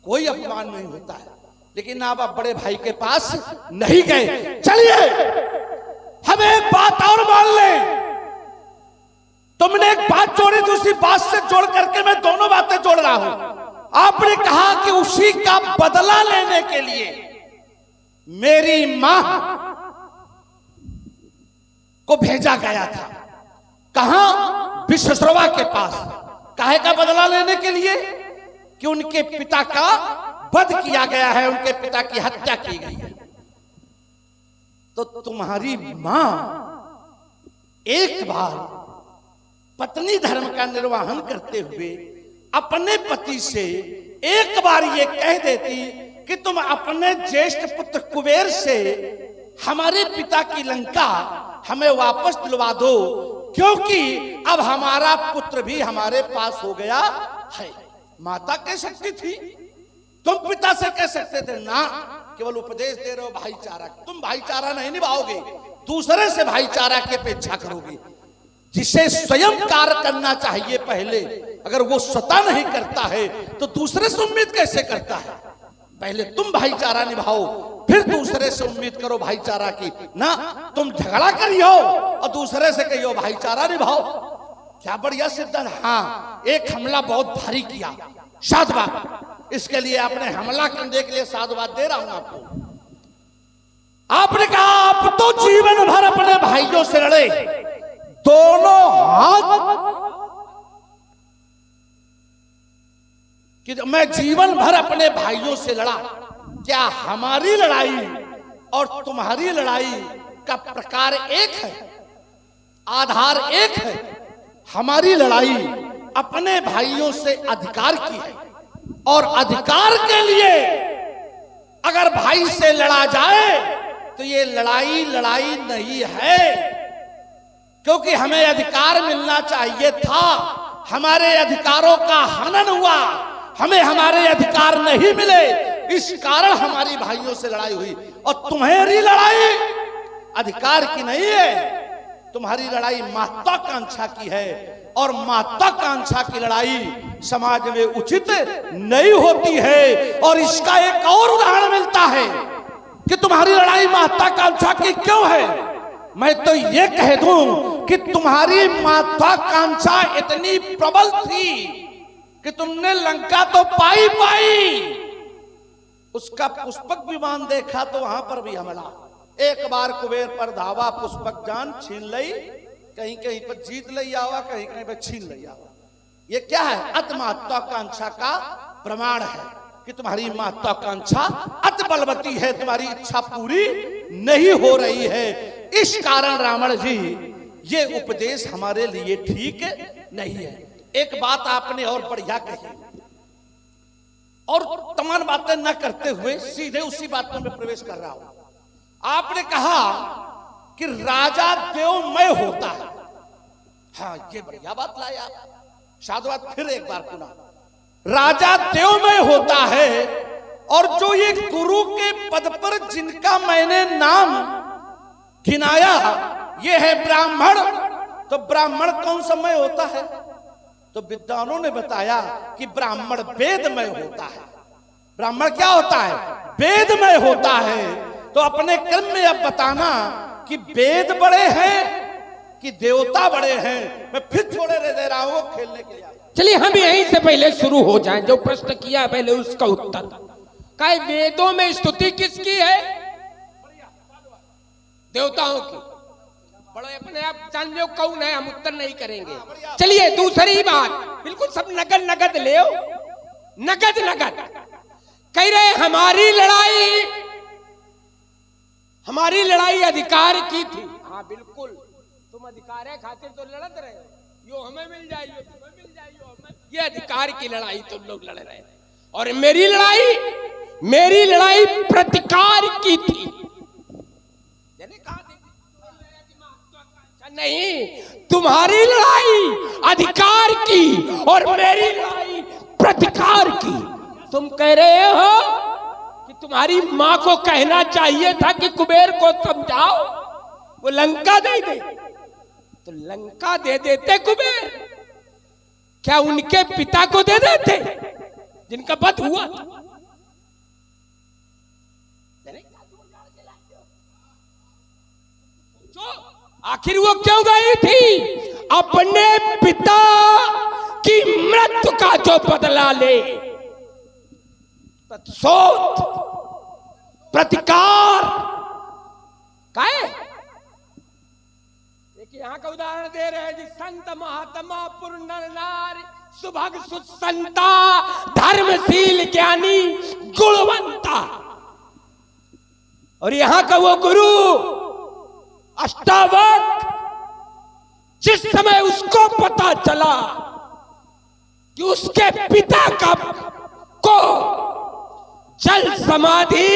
कोई अपमान नहीं होता है, लेकिन आप बड़े भाई के पास नहीं गए। चलिए हम एक बात और मान लें, तुमने एक बात जोड़ी, दूसरी बात से जोड़ करके मैं दोनों बातें जोड़ रहा हूं। आपने कहा कि उसी का बदला लेने के लिए मेरी मां को भेजा गया था। कहां? विश्वश्रवा के पास। काहे का बदला लेने के लिए? कि उनके पिता का वध किया गया है, उनके पिता की हत्या की गई है। तो तुम्हारी मां एक बार पत्नी धर्म का निर्वहन करते हुए अपने पति से एक बार ये कह देती कि तुम अपने ज्येष्ठ पुत्र कुबेर से हमारे पिता की लंका हमें वापस दिलवा दो, क्योंकि अब हमारा पुत्र भी हमारे पास हो गया है। माता कह सकती थी, तुम पिता से कह सकते थे ना, केवल उपदेश दे रहे हो भाईचारा। तुम भाईचारा नहीं निभाओगे, दूसरे से भाईचारा की अपेक्षा करोगे। जिसे स्वयं कार्य करना चाहिए पहले, अगर वो स्वतः नहीं करता है तो दूसरे से उम्मीद कैसे करता है? पहले तुम भाईचारा निभाओ, फिर दूसरे से उम्मीद करो भाईचारा की। ना तुम झगड़ा करियो और दूसरे से कहियो भाईचारा निभाओ। क्या बढ़िया सिद्धांत। हाँ, एक हमला बहुत भारी किया, साधुवाद। इसके लिए आपने हमला करने के लिए साधुवाद दे रहा हूं आपको। आपने कहा आप तो जीवन भर अपने भाइयों से लड़े, दोनों हाथ कि मैं जीवन भर अपने भाइयों से लड़ा। क्या हमारी लड़ाई और तुम्हारी लड़ाई का प्रकार एक है, आधार एक है? हमारी लड़ाई अपने भाइयों से अधिकार की है, और अधिकार के लिए अगर भाई से लड़ा जाए तो ये लड़ाई नहीं है, क्योंकि हमें अधिकार मिलना चाहिए था। हमारे अधिकारों का हनन हुआ, हमें हमारे अधिकार नहीं मिले, इस कारण हमारी भाइयों से लड़ाई हुई। और तुम्हारी लड़ाई अधिकार की नहीं है, तुम्हारी लड़ाई महत्वाकांक्षा की है, और महत्वाकांक्षा की लड़ाई समाज में उचित नहीं होती है। और इसका एक और उदाहरण मिलता है कि तुम्हारी लड़ाई महत्वाकांक्षा की क्यों है। मैं तो ये कह दूं कि तुम्हारी महत्वाकांक्षा इतनी प्रबल थी कि तुमने लंका तो पाई, उसका पुष्पक विमान देखा तो वहां पर भी हमला। एक बार कुबेर पर धावा, पुष्पक जान छीन लई, कहीं कहीं पर जीत लई आवा, कहीं कहीं पर छीन लई आवा। ये क्या है? अति महत्वाकांक्षा का प्रमाण है कि तुम्हारी महत्वाकांक्षा अति बलवती है, तुम्हारी इच्छा पूरी नहीं हो रही है। इस कारण रावण जी ये उपदेश हमारे लिए ठीक नहीं है। एक बात आपने और बढ़िया कही और तमाम बातें न करते हुए सीधे उसी बात में मैं प्रवेश कर रहा हूं। आपने कहा कि राजा देवमय होता है। हाँ, ये बढ़िया बात लाया आप। साधुवाद फिर एक बार सुना। राजा देवमय होता है और जो ये गुरु के पद पर जिनका मैंने नाम गिनाया ये है ब्राह्मण। तो ब्राह्मण कौन समय होता है? तो विद्वानों ने बताया कि ब्राह्मण वेदमय होता है। ब्राह्मण क्या होता है? वेदमय होता है। तो अपने क्रम में अब बताना कि वेद बड़े हैं कि देवता बड़े हैं। मैं फिर छोड़े रह दे रहा हूं खेलने के लिए। चलिए हम यहीं से पहले शुरू हो जाएं। जो प्रश्न किया पहले उसका उत्तर। क्या वेदों में स्तुति किसकी है? देवताओं की। बड़े अपने आप जान लो कौन है, हम उत्तर नहीं करेंगे। चलिए दूसरी बात, बिल्कुल सब नगद नगद ले, नगद नगद कह रहे हमारी लड़ाई अधिकार की थी। हाँ बिल्कुल, तुम अधिकार है खातिर तो लड़त रहे हो, यो हमें मिल जाए, यो तुम्हें मिल जाए, यो हमें। ये अधिकार की लड़ाई तुम लोग लड़ रहे हैं। और मेरी लड़ाई प्रतिकार की थी। कहा नहीं, तुम्हारी लड़ाई अधिकार की और मेरी लड़ाई प्रतिकार की। तुम कह रहे हो कि तुम्हारी मां को कहना चाहिए था कि कुबेर को समझाओ, वो लंका दे दे। तो लंका दे देते कुबेर, क्या उनके पिता को दे देते जिनका वध हुआ? आखिर वो क्यों गई थी? अपने पिता की मृत्यु का जो बदला ले, सोच प्रतिकार का है। देखिए यहां का उदाहरण दे रहे हैं जी। संत महात्मा पुण्य नारी सुभग सुसंता धर्मशील ज्ञानी गुणवंता। और यहां का वो गुरु अष्टावक्र, जिस समय उसको पता चला कि उसके पिता को जल समाधि,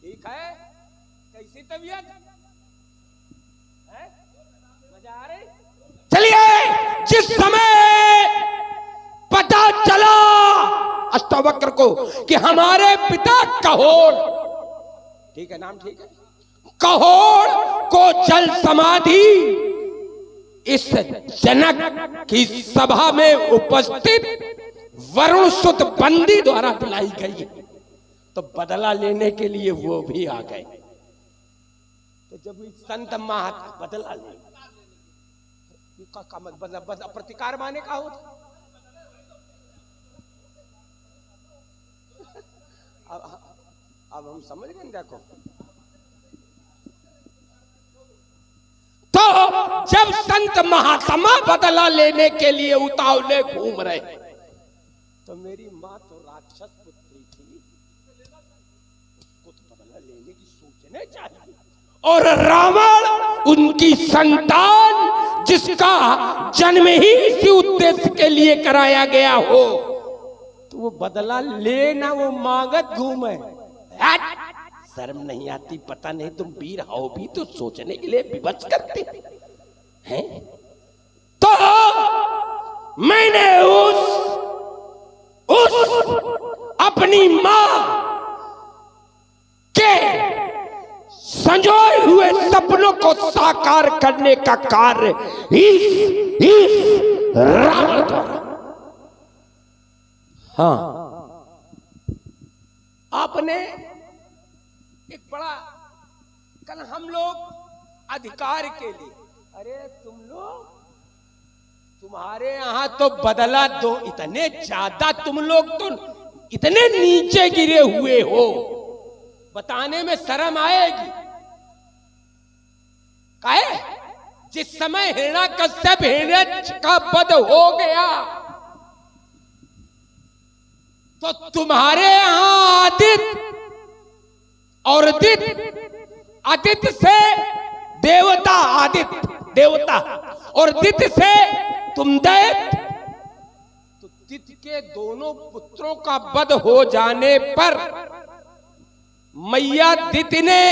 ठीक है, कैसी तबीयत है? मजा आ रही? चलिए, जिस समय पता चला अष्टावक्र को कि हमारे पिता कहोड़, ठीक है नाम ठीक है, कहोड़ को जल समाधि इस जनक की सभा में उपस्थित वरुण सुत बंदी द्वारा दिलाई गई। तो बदला लेने के लिए वो भी आ गए। तो जब संत महात्मा बदला ले प्रतिकार माने का होता। अब हम समझ गए। देखो तो जब संत महात्मा बदला लेने के लिए उतावले घूम रहे, तो मेरी माँ तो राक्षस पुत्री थी, उसको तो बदला लेने की सोचने चाहिए। और रावण उनकी संतान, जिसका जन्म ही इसी उद्देश्य के लिए कराया गया हो, तो वो बदला लेना वो मांगत घूमे। शर्म नहीं आती? पता नहीं तुम वीर हो भी तो सोचने के लिए विवश करते हैं। तो मैंने उस अपनी मां के संजोए हुए सपनों को साकार करने का कार्य इस रावण द्वारा। हाँ, आपने एक बड़ा, कल हम लोग अधिकार के लिए, अरे तुम लोग, तुम्हारे यहां तो बदला दो, इतने ज्यादा तुम लोग तो इतने नीचे गिरे हुए हो, बताने में शर्म आएगी। काहे? जिस समय हिरण्याकश्यप हिरण्य का वध हो गया, तो तुम्हारे यहां आदित्य और आदित्य से देवता, आदित्य देवता, और दित्य से तुम दैत्य। तो दित्य के दोनों पुत्रों का वध हो जाने पर मैया दिति ने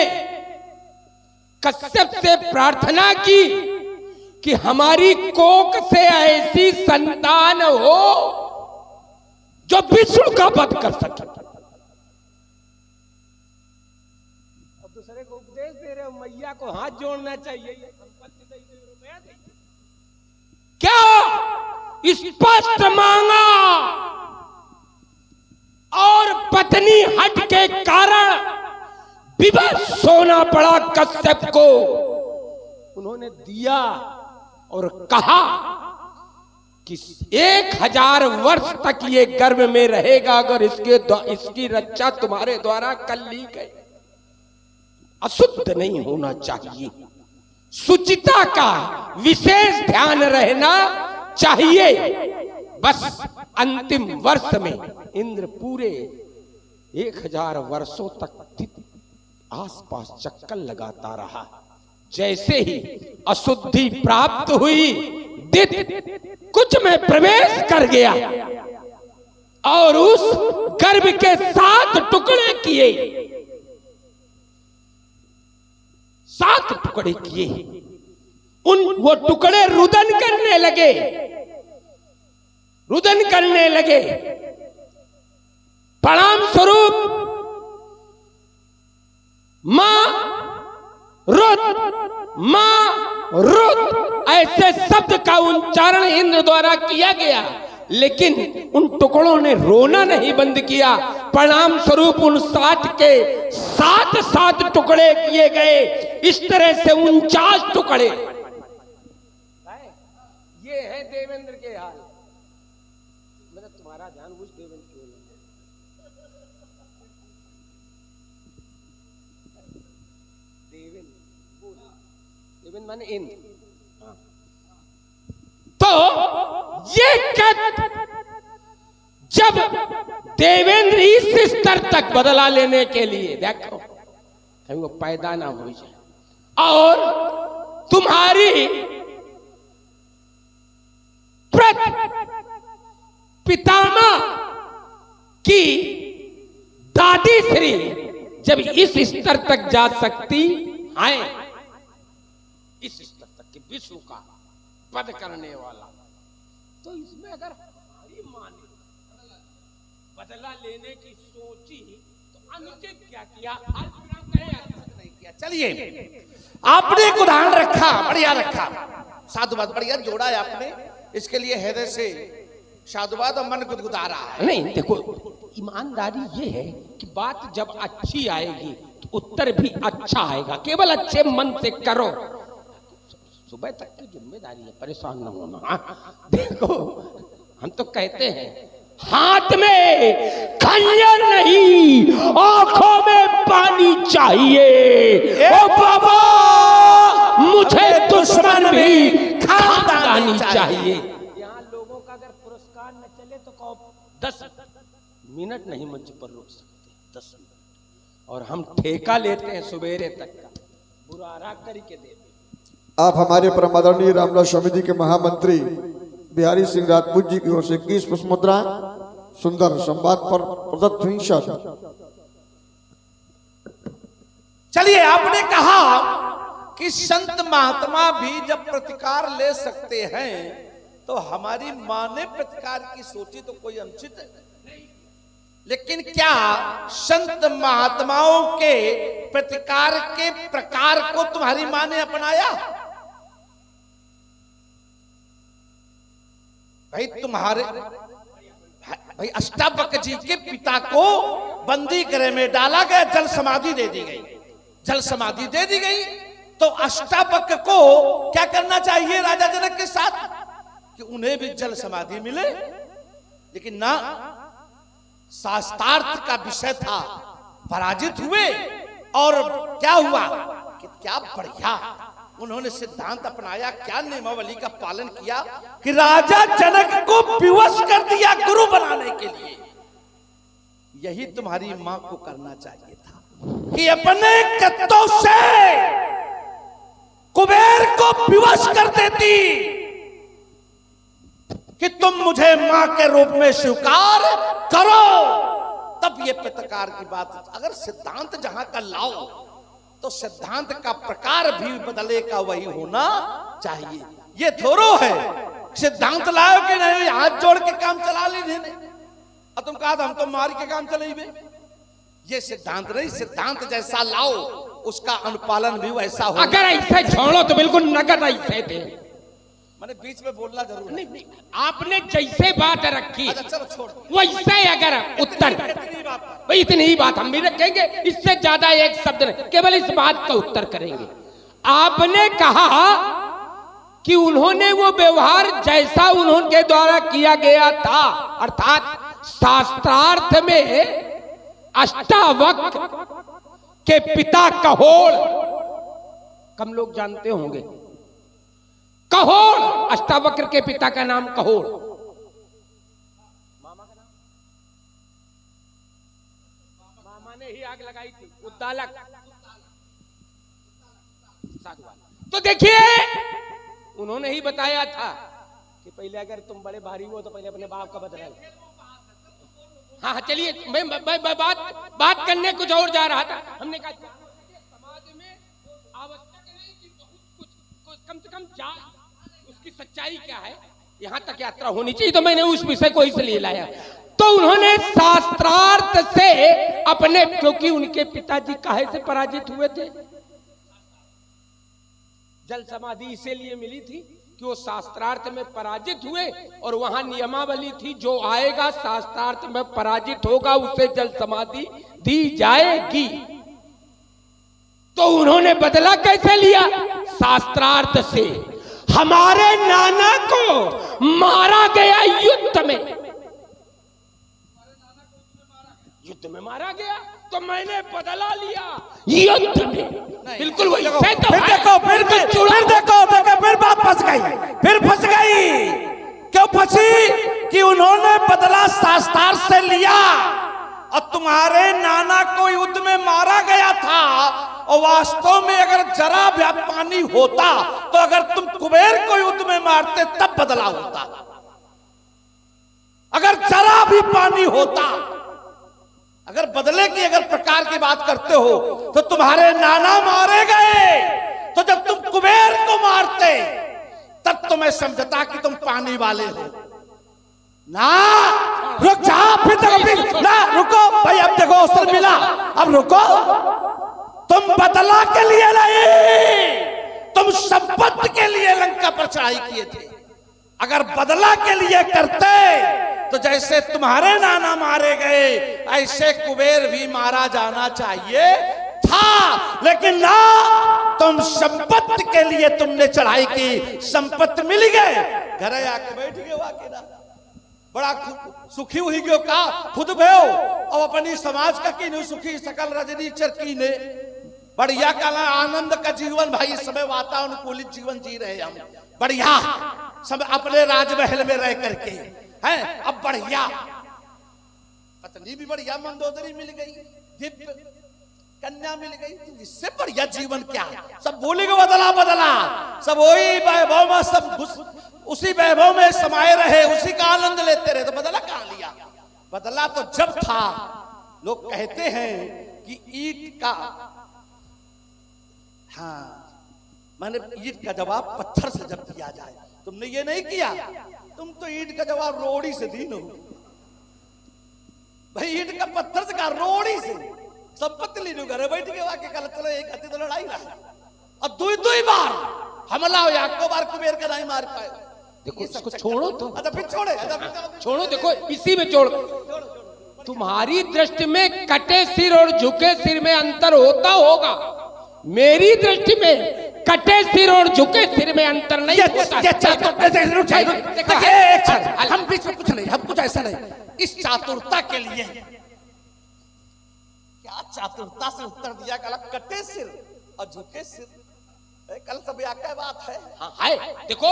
कश्यप से प्रार्थना की कि हमारी कोख से ऐसी संतान हो जो विष्णु का वध कर सके। अब दूसरे को उपदेश दे रहे हो, मैया को हाथ जोड़ना चाहिए, क्या स्पष्ट मांगा, और पत्नी हट के कारण विवश होना पड़ा कश्यप को। उन्होंने दिया और कहा कि 1000 वर्ष तक ये गर्भ में रहेगा, अगर इसकी रक्षा तुम्हारे द्वारा कर ली गई। अशुद्ध नहीं होना चाहिए, शुचिता का विशेष ध्यान रहना चाहिए। बस अंतिम वर्ष में इंद्र पूरे 1000 वर्षों तक आसपास चक्कर लगाता रहा। जैसे ही अशुद्धि प्राप्त हुई, दित्य कुछ में प्रवेश कर गया और उस गर्भ के 7 टुकड़े किए, 7 टुकड़े किए। वो टुकड़े रुदन करने लगे, रुदन करने लगे। परिणाम स्वरूप मां रुद ऐसे शब्द का उच्चारण इंद्र द्वारा किया गया, लेकिन उन टुकड़ों ने रोना नहीं बंद किया। परिणाम स्वरूप उन 7 के 7 टुकड़े किए गए। इस तरह से 49 टुकड़े। ये है देवेंद्र के हाल। मैंने तुम्हारा जानबूझ देवेंद्र क्यों नहीं? देवेंद्र माने इंद्र। तो ये जब देवेंद्र इस स्तर तक बदला लेने के लिए, देखो कहीं वो पैदा ना हो जाए, और तुम्हारी पितामह की दादी श्री जब इस स्तर तक जा सकती है, इस स्तर तक कि विष्णु का वध करने वाला, तो इसमें अगर हमारी मां ने बदला लेने की सोची तो अनुचित क्या किया? नहीं किया। चलिए, आपने एक उदाहरण रखा, बढ़िया रखा, साधुवाद बढ़िया जोड़ा है आपने। इसके लिए हृदय से साधुवाद और मन गुदगुदा रहा है। नहीं देखो, ईमानदारी ये है कि बात जब अच्छी आएगी तो उत्तर भी अच्छा आएगा। केवल अच्छे मन से करो। सुबह तक की जिम्मेदारी है, परेशान न होना। देखो, हम तो कहते हैं हाथ में खंजर नहीं, आंखों में पानी चाहिए। ओ बाबा, मुझे दुश्मन भी खानदानी चाहिए। यहाँ लोगों का अगर पुरस्कार न चले तो 10 मिनट नहीं मंच पर रोक सकते, 10 मिनट, और हम ठेका लेते हैं सुबेरे तक का, बुरा करके देते। आप हमारे परम आदरणीय रामदास स्वामी जी के महामंत्री बिहारी सिंह राजपूत जी की ओर से 21 पुष्प मुद्रा सुंदर संवाद पर प्रदत्त हुई। चलिए, आपने कहा कि संत महात्मा भी जब प्रतिकार ले सकते हैं, तो हमारी मां ने प्रतिकार की सोची तो कोई अनुचित नहीं। लेकिन क्या संत महात्माओं के प्रतिकार के प्रकार को तुम्हारी मां ने अपनाया? भाई अष्टावक्र जी के पिता को बंदी गृह में डाला गया, जल समाधि दे दी गई, जल समाधि दे दी गई। तो अष्टावक्र को क्या करना चाहिए राजा जनक के साथ? कि उन्हें भी जल समाधि मिले। लेकिन ना, शास्त्रार्थ का विषय था, पराजित हुए। और क्या हुआ कि क्या बढ़िया उन्होंने सिद्धांत अपनाया, क्या नियमावली का पालन किया कि राजा जनक को विवश कर दिया गुरु बनाने के लिए। यही तुम्हारी मां को करना चाहिए था। कि अपने कत्तों से कुबेर को विवश कर देती कि तुम मुझे मां के रूप में स्वीकार करो, तब ये प्रतिकार की बात। अगर सिद्धांत जहां का लाओ तो सिद्धांत का प्रकार भी बदले का वही होना चाहिए। ये थोड़ो है सिद्धांत लाओ कि नहीं हाथ जोड़ के काम चला ली, और तुम कहा था हम तो मार के काम चलेबे। ये सिद्धांत नहीं, सिद्धांत जैसा लाओ उसका अनुपालन भी वैसा हो। अगर ऐसे छोड़ो तो बिल्कुल नगद ऐसे दे। मैंने बीच में बोलना जरूर नहीं, नहीं, आपने जैसे बात रखी अच्छा चलो छोड़ वैसे अगर उत्तर, भाई इतनी ही बात हम भी रखेंगे, इससे ज्यादा एक शब्द नहीं, केवल इस बात का उत्तर करेंगे। आपने कहा कि उन्होंने वो व्यवहार जैसा उन्होंने द्वारा किया गया था, अर्थात शास्त्रार्थ में अष्टावक्र के पिता कहोड़, कम लोग जानते होंगे कहोड़, अष्टावक्र के पिता का नाम कहोड़। मामा ने ही आग लगाई थी, उद्दालक। तो देखिए उन्होंने ही बताया था कि पहले अगर तुम बड़े भारी हो तो पहले अपने बाप का बदला लो। हाँ चलिए, मैं बात करने कुछ और जा रहा था। हमने कहा समाज में आवश्यक नहीं कि बहुत कुछ कम से कम जा उसकी सच्चाई क्या है, यहाँ तक यात्रा होनी चाहिए। तो मैंने उस विषय को इसलिए लाया। तो उन्होंने शास्त्रार्थ से अपने, क्योंकि उनके पिताजी काहे से पराजित हुए थे, जल समाधि इसीलिए मिली थी कि वो शास्त्रार्थ में पराजित हुए, और वहां नियमावली थी जो आएगा शास्त्रार्थ में पराजित होगा उसे जल समाधि दी जाएगी। तो उन्होंने बदला कैसे लिया? शास्त्रार्थ से। हमारे नाना को मारा गया युद्ध में, युद्ध में मारा गया, तो मैंने बदला लिया युद्ध में। बिल्कुल वही। फिर देखो फिर बात फंस गई, फिर फंस गई। क्यों फंसी? कि उन्होंने बदला शास्त्रार्थ से लिया, और तुम्हारे नाना को युद्ध में मारा गया था, और वास्तव में अगर जरा भी पानी होता तो अगर तुम कुबेर को युद्ध में मारते तब बदला होता। अगर जरा भी पानी होता, अगर बदले की अगर प्रकार की बात करते हो तो तुम्हारे नाना मारे गए, तो जब तुम कुबेर को मारते तब तुम्हें समझता कि तुम पानी वाले हो ना। रुक जा, फिर ना रुको भाई, अब देखो अवसर मिला, अब रुको। तुम बदला के लिए नहीं, तुम संपत्ति के लिए लंका पर चढ़ाई किए थे। अगर बदला के लिए करते तो जैसे तुम्हारे नाना मारे गए ऐसे कुबेर भी मारा जाना चाहिए था, लेकिन ना, तुम संपत्ति के लिए तुमने चढ़ाई की, संपत्ति मिल गए, घर आके बैठ गए वाके ना, बड़ा सुखी हुई गयो का खुद भयो, और अपनी समाज का की सुखी सकल रजनी चर की ने बढ़िया का आनंद का जीवन। भाई इस समय वातानुकूलित जीवन जी रहे हम, बढ़िया सब अपने राजमहल में रह करके हैं। अब बढ़िया पत्नी भी बढ़िया मंदोदरी मिल गई, दिव्य कन्या मिल गई, इससे बढ़िया जीवन क्या? सब बोलेंगे बदला बदला, सब वही वैभव में, सब उसी वैभव में समाये रहे, उसी का आनंद लेते रहे, तो बदला कहां लिया? बदला तो जब था, लोग कहते हैं कि ईंट का, हाँ मैंने ईंट का जवाब पत्थर से जब दिया जाए, तुमने ये नहीं किया, तुम तो ईंट का जवाब रोड़ी से दी नो भाई, ईंट का पत्थर से कहा, रोड़ी से संपत्ति ली नो, घरे बैठ के वाके कल चलो एक हत्ती तो लड़ाई रहा, अब दुई बार हमला हो, याको बार कुबेर का नहीं मार पाए। देखो इसको छोड़ो तो, अच्छा फिर छोड़े, छोड़ो, देखो इसी में जोड़। तुम्हारी दृष्टि में कटे सिर और झुके सिर में अंतर होता होगा, मेरी दृष्टि में कटे सिर और झुके सिर में अंतर नहीं होता। हम बीच में कुछ नहीं, हम कुछ ऐसा नहीं, इस चातुरता के लिए क्या चातुरता से उत्तर दिया, कल कटे सिर और झुके सिर, कल सब क्या बात है। हाँ है, देखो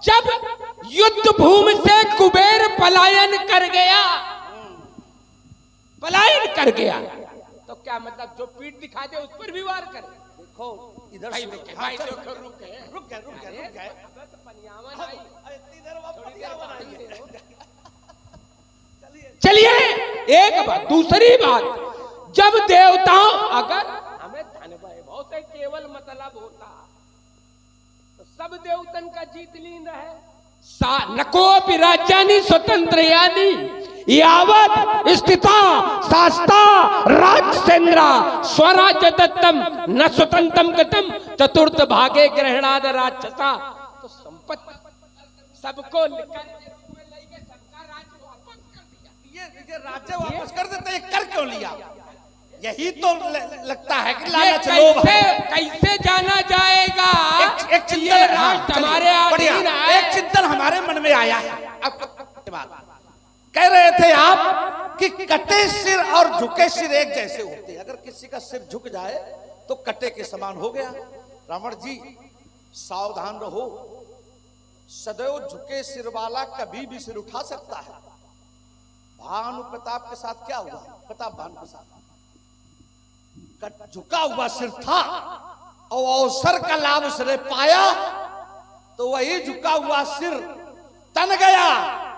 जब युद्ध भूमि से कुबेर पलायन कर गया, पलायन कर गया, तो क्या मतलब जो पीठ दिखा दे उस पर भी वार करे? देखो इधर भाई सुनो। रुके, हाँ, भाई चलो। देखो, रुके। रुक गए, रुक गए, रुक गए। अबे तो पनियावन आई। इतनी देर में पनियावन आई है। चलिए एक बात, दूसरी बात, जब देवताओं अगर हमें धन वैभव से केवल मतलब होता तो सब देवतन का जीत लीन रहे। नकोपि राज्यानि स्वतंत्र यानी यावत स्थिता शास्ता राजसेन्द्रा स्वराज्य दत्तम न स्वतंत्रम गतम चतुर्थ भागे ग्रहणाद राक्षसा। तो संपत्ति सबको सबका राज्य वापस कर दिया। ये राज्य वापस कर देते, ये कर क्यों लिया? यही तो लगता है कि ये लालच लोभ कैसे है। कैसे जाना जाएगा? एक चिंतन ये है, हाँ, राष्ट्र चलिए, हमारे बढ़िया। अधीन है। एक चिंतन हमारे मन में आया है। अब बात कह रहे थे आप कि कटे सिर और झुके सिर एक जैसे होते हैं। अगर किसी का सिर झुक जाए तो कटे के समान हो गया। रावण जी सावधान रहो, सदैव झुके सिर वाला कभी भी सिर उठा सकता है। भानु प्रताप के साथ क्या हुआ? प्रताप भानु प्रताप झुका हुआ सिर था और अवसर का लाभ उसने पाया तो वही झुका हुआ सिर तन गया।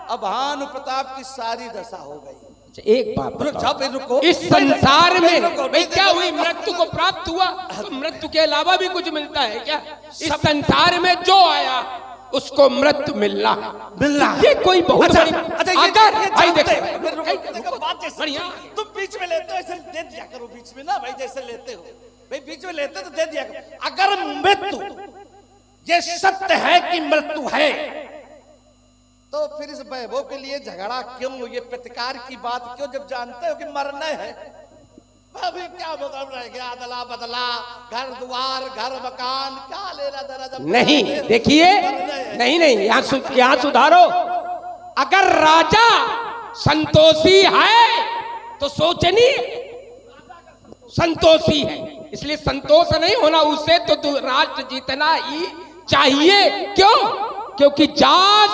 अब भानु प्रताप की सारी दशा हो गई। एक बात बताओ, रुको, इस संसार में रुको, भाई क्या हुई? मृत्यु को प्राप्त हुआ तो मृत्यु के अलावा भी कुछ मिलता है क्या? इस संसार में जो आया उसको मृत्यु मिलना है। ये कोई बहुत अच्छा, बड़ी अच्छा, अगर भाई देखो देखो बात जैसे बढ़िया। तुम बीच में लेते हो ऐसे दे दिया करो बीच में ना भाई, जैसे लेते हो भाई बीच में लेते तो दे दिया करो। अगर मृत्यु ये सत्य है कि मृत्यु है तो फिर इस वैभव के लिए झगड़ा क्यों? ये प्रतिकार की बात क्यों जब जानते हो कि मरना है? अभी क्या मतलब रह गया? अदला बदला, घर द्वार, घर मकान, क्या लेना देना? जब नहीं देखिए, नहीं नहीं यहाँ सुधारो। अगर राजा संतोषी है तो सोचनी संतोषी है, इसलिए संतोष नहीं होना उससे तो राष्ट्र जीतना ही चाहिए। क्यों? क्योंकि जास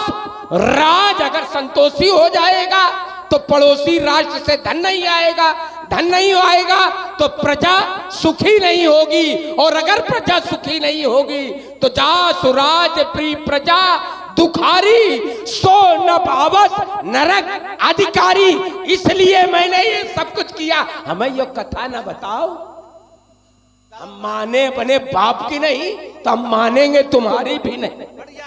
राज अगर संतोषी हो जाएगा तो पड़ोसी राष्ट्र से धन नहीं आएगा, धन नहीं आएगा तो प्रजा सुखी नहीं होगी, और अगर प्रजा सुखी नहीं होगी तो जा सुराज प्री प्रजा दुखारी सो न पावस नरक अधिकारी। इसलिए मैंने ये सब कुछ किया। हमें ये कथा ना बताओ, हम माने बने बाप की नहीं तो हम मानेंगे तुम्हारी भी नहीं। बढ़िया।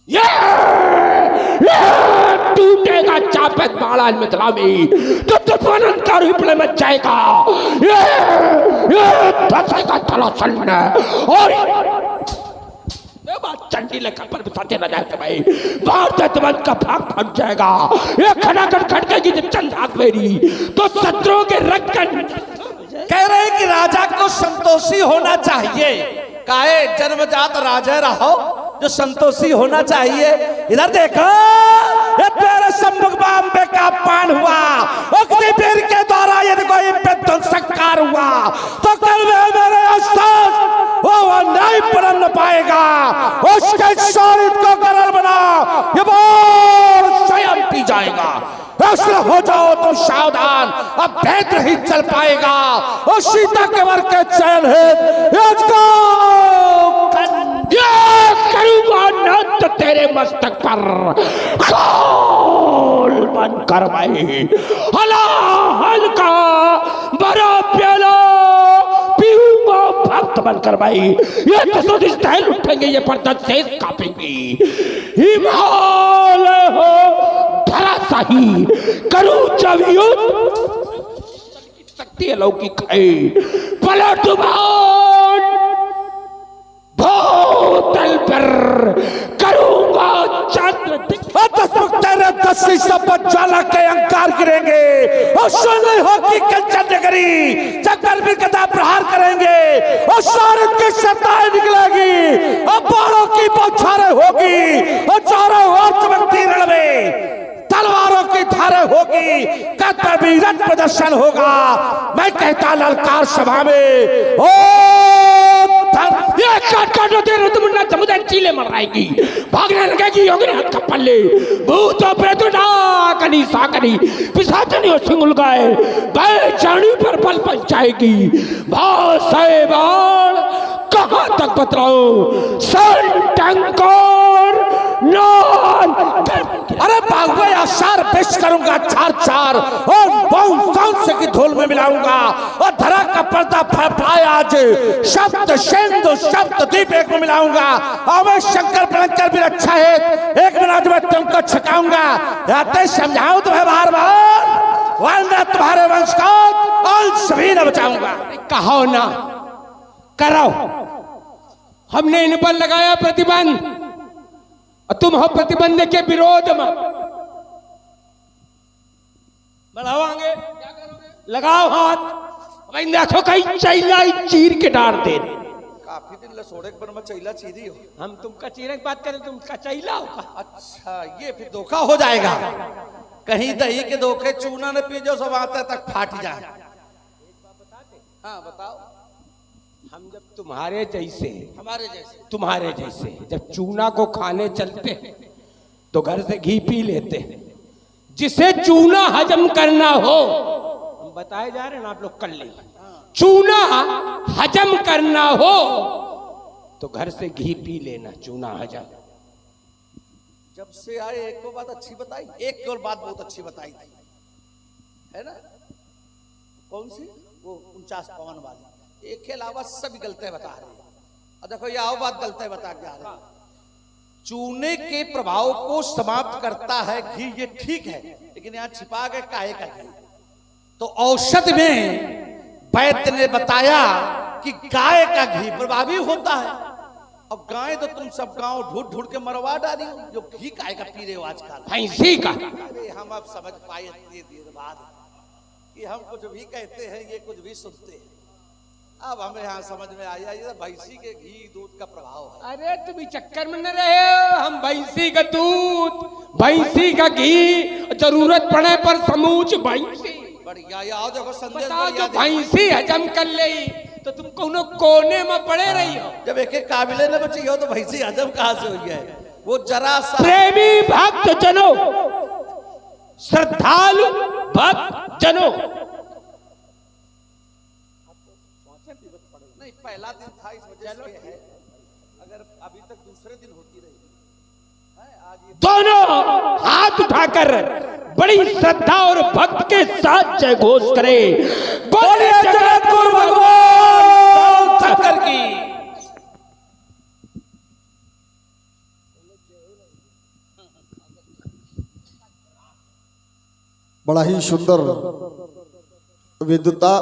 ये टूटेगा चापत बाड़ा मिथिला में तो दुश्मन का रूप मच जाएगा। ये फंसेगा तलाशन और ये बात चंडी लेकर पर बताते न जाए भाई, बाहर तुमन का भाग फट जाएगा। ये खड़ाकर खड़केगी जब चंद हाथ मेरी तो शत्रुओं के रक्त कह रहे कि राजा को संतोषी होना चाहिए। काहे जन्मजात राजा रहो जो संतोषी होना चाहिए। इधर देखो, ये तेरे सम्मुख बांबे का पान हुआ, उक्ति पीर के द्वारा यदि कोई विध्वंसकार हुआ तो कल में मेरे आसपास वो नहीं पड़न पाएगा। उसके शरीर को गरल बना ये बोल स्वयं पी जाएगा। ऐसा हो जाओ तो सावधान, अब भेद नहीं चल पाएगा। और सीता के वर के चयन है करूंगा न तो तेरे मस्तक पर खोल बंद कर भाई। हला हल्का बड़ा प्याला पीऊंगा भक्त बनकर भाई। ये तो स्टाइल उठेंगे, ये पर्दा शेष कापेंगे। हिमालय हो धरा सही करूं जब युद्ध शक्ति अलौकिक है। पलट भूतल पर करूंगा चंद्र तेरे दस्ती सब ज्वाला के अंकार गिरेंगे और सुन नहीं हो कि कंचन नगरी जगल भी कदा प्रहार करेंगे और सारे की सत्ताएं निकलेगी और बाणों की बौछारें होगी और चारों ओर चमकती रण में तलवारों की धारें होगी। कतबीरत प्रदर्शन होगा। मैं कहता ललकार सभा में ओ ये काटो तेरे तुम ना समुद्र चीले मर आएगी, भागने लगेगी योगिनी हाथ का पल्ले, भूतों प्रेतों डाकनी साकनी पिशाचनी और सिंगुल गाय चाणी पर पल पल जाएगी। भाव साहेबान कहाँ तक बतलाऊं, टंकोर नॉन। अरे बाहुबली आसार पेश करूंगा चार चार और बाउंस की धूल में मिलाऊंगा और धरा का पर्दा फड़फड़ाया आज शब्द शेंदु शब्द दीप एक में मिलाऊंगा और मैं शंकर भयंकर भी अच्छा है एक मिनट में तुमको छकाऊंगा। याते समझाऊं तुम्हें बार बार वरना तुम्हारे वंश को और सभी न बचाऊंगा। कहो ना करो, हमने इन पर लगाया प्रतिबंध और तुम हो प्रतिबंध के विरोध में। बढ़ाओगे, लगाओ हाथ, भाई देखो कहीं चैला चीर के डाल दे। काफी दिन लसोड़े पर मैं चैला चीरी हो। हम तुमका चीरे की बात करें, तुमका चैला होगा। अच्छा ये फिर धोखा हो जाएगा, कहीं दही के धोखे चूना न पी जो सब आते तक फाट जाए। हाँ बताओ। हम जब तुम्हारे जैसे तुम्हारे जैसे जब चूना को खाने चलते तो घर से घी पी लेते। जिसे चूना हजम करना हो, हम बताए जा रहे हैं ना, आप लोग कर ले, चूना हजम करना हो तो घर से घी पी लेना, चूना हजम। जब से आए एक को बात अच्छी बताई, एक और बात बहुत अच्छी बताई थी, है ना? कौन सी? वो 49 पवन वाली। एक के अलावा सभी गलते बता रहे हैं। और देखो ये आओ बात गलते बता के आ रहे। चूने के प्रभाव को समाप्त करता है घी, ये ठीक है, लेकिन यहाँ छिपा गए काहे का घी। तो औषध में वैद्य ने बताया कि गाय का घी प्रभावी होता है। अब गाय तो तुम सब गांव ढूंढ ढूंढ के मरवा डाली हो, जो घी गाय का पी रहे हो आजकल। भैंसी का। अरे हम अब समझ पाए इतनी देर बाद कि हम कुछ भी कहते हैं, ये कुछ भी सुनते हैं। अब हमें यहाँ समझ में आया ये भैंसी के घी दूध का प्रभाव है। अरे तुम इस चक्कर में न रहे हो, हम भैंसी का दूध, भैंसी का घी, जरूरत पड़े पर समूच भैंसी। बढ़िया, आओ देखो संदेश बताओ बढ़िया जो भैंसी हजम कर ले तो तुम कोनो कोने में पड़े रही हो। जब एक एक काबिले न बची हो तो भैंसी हजम कहाँ से हुई है? वो जरा सा प्रेमी भक्त जनो, श्रद्धालु भक्त जनो, नहीं पहला दिन था इस वजह से है, अगर अभी तक दूसरे दिन होती रही आज ये दोनों हाथ उठाकर बड़ी श्रद्धा और भक्त के साथ जय घोष करे, बोलिए जगतगुरु भगवान शंकर की। बड़ा ही सुंदर विद्वता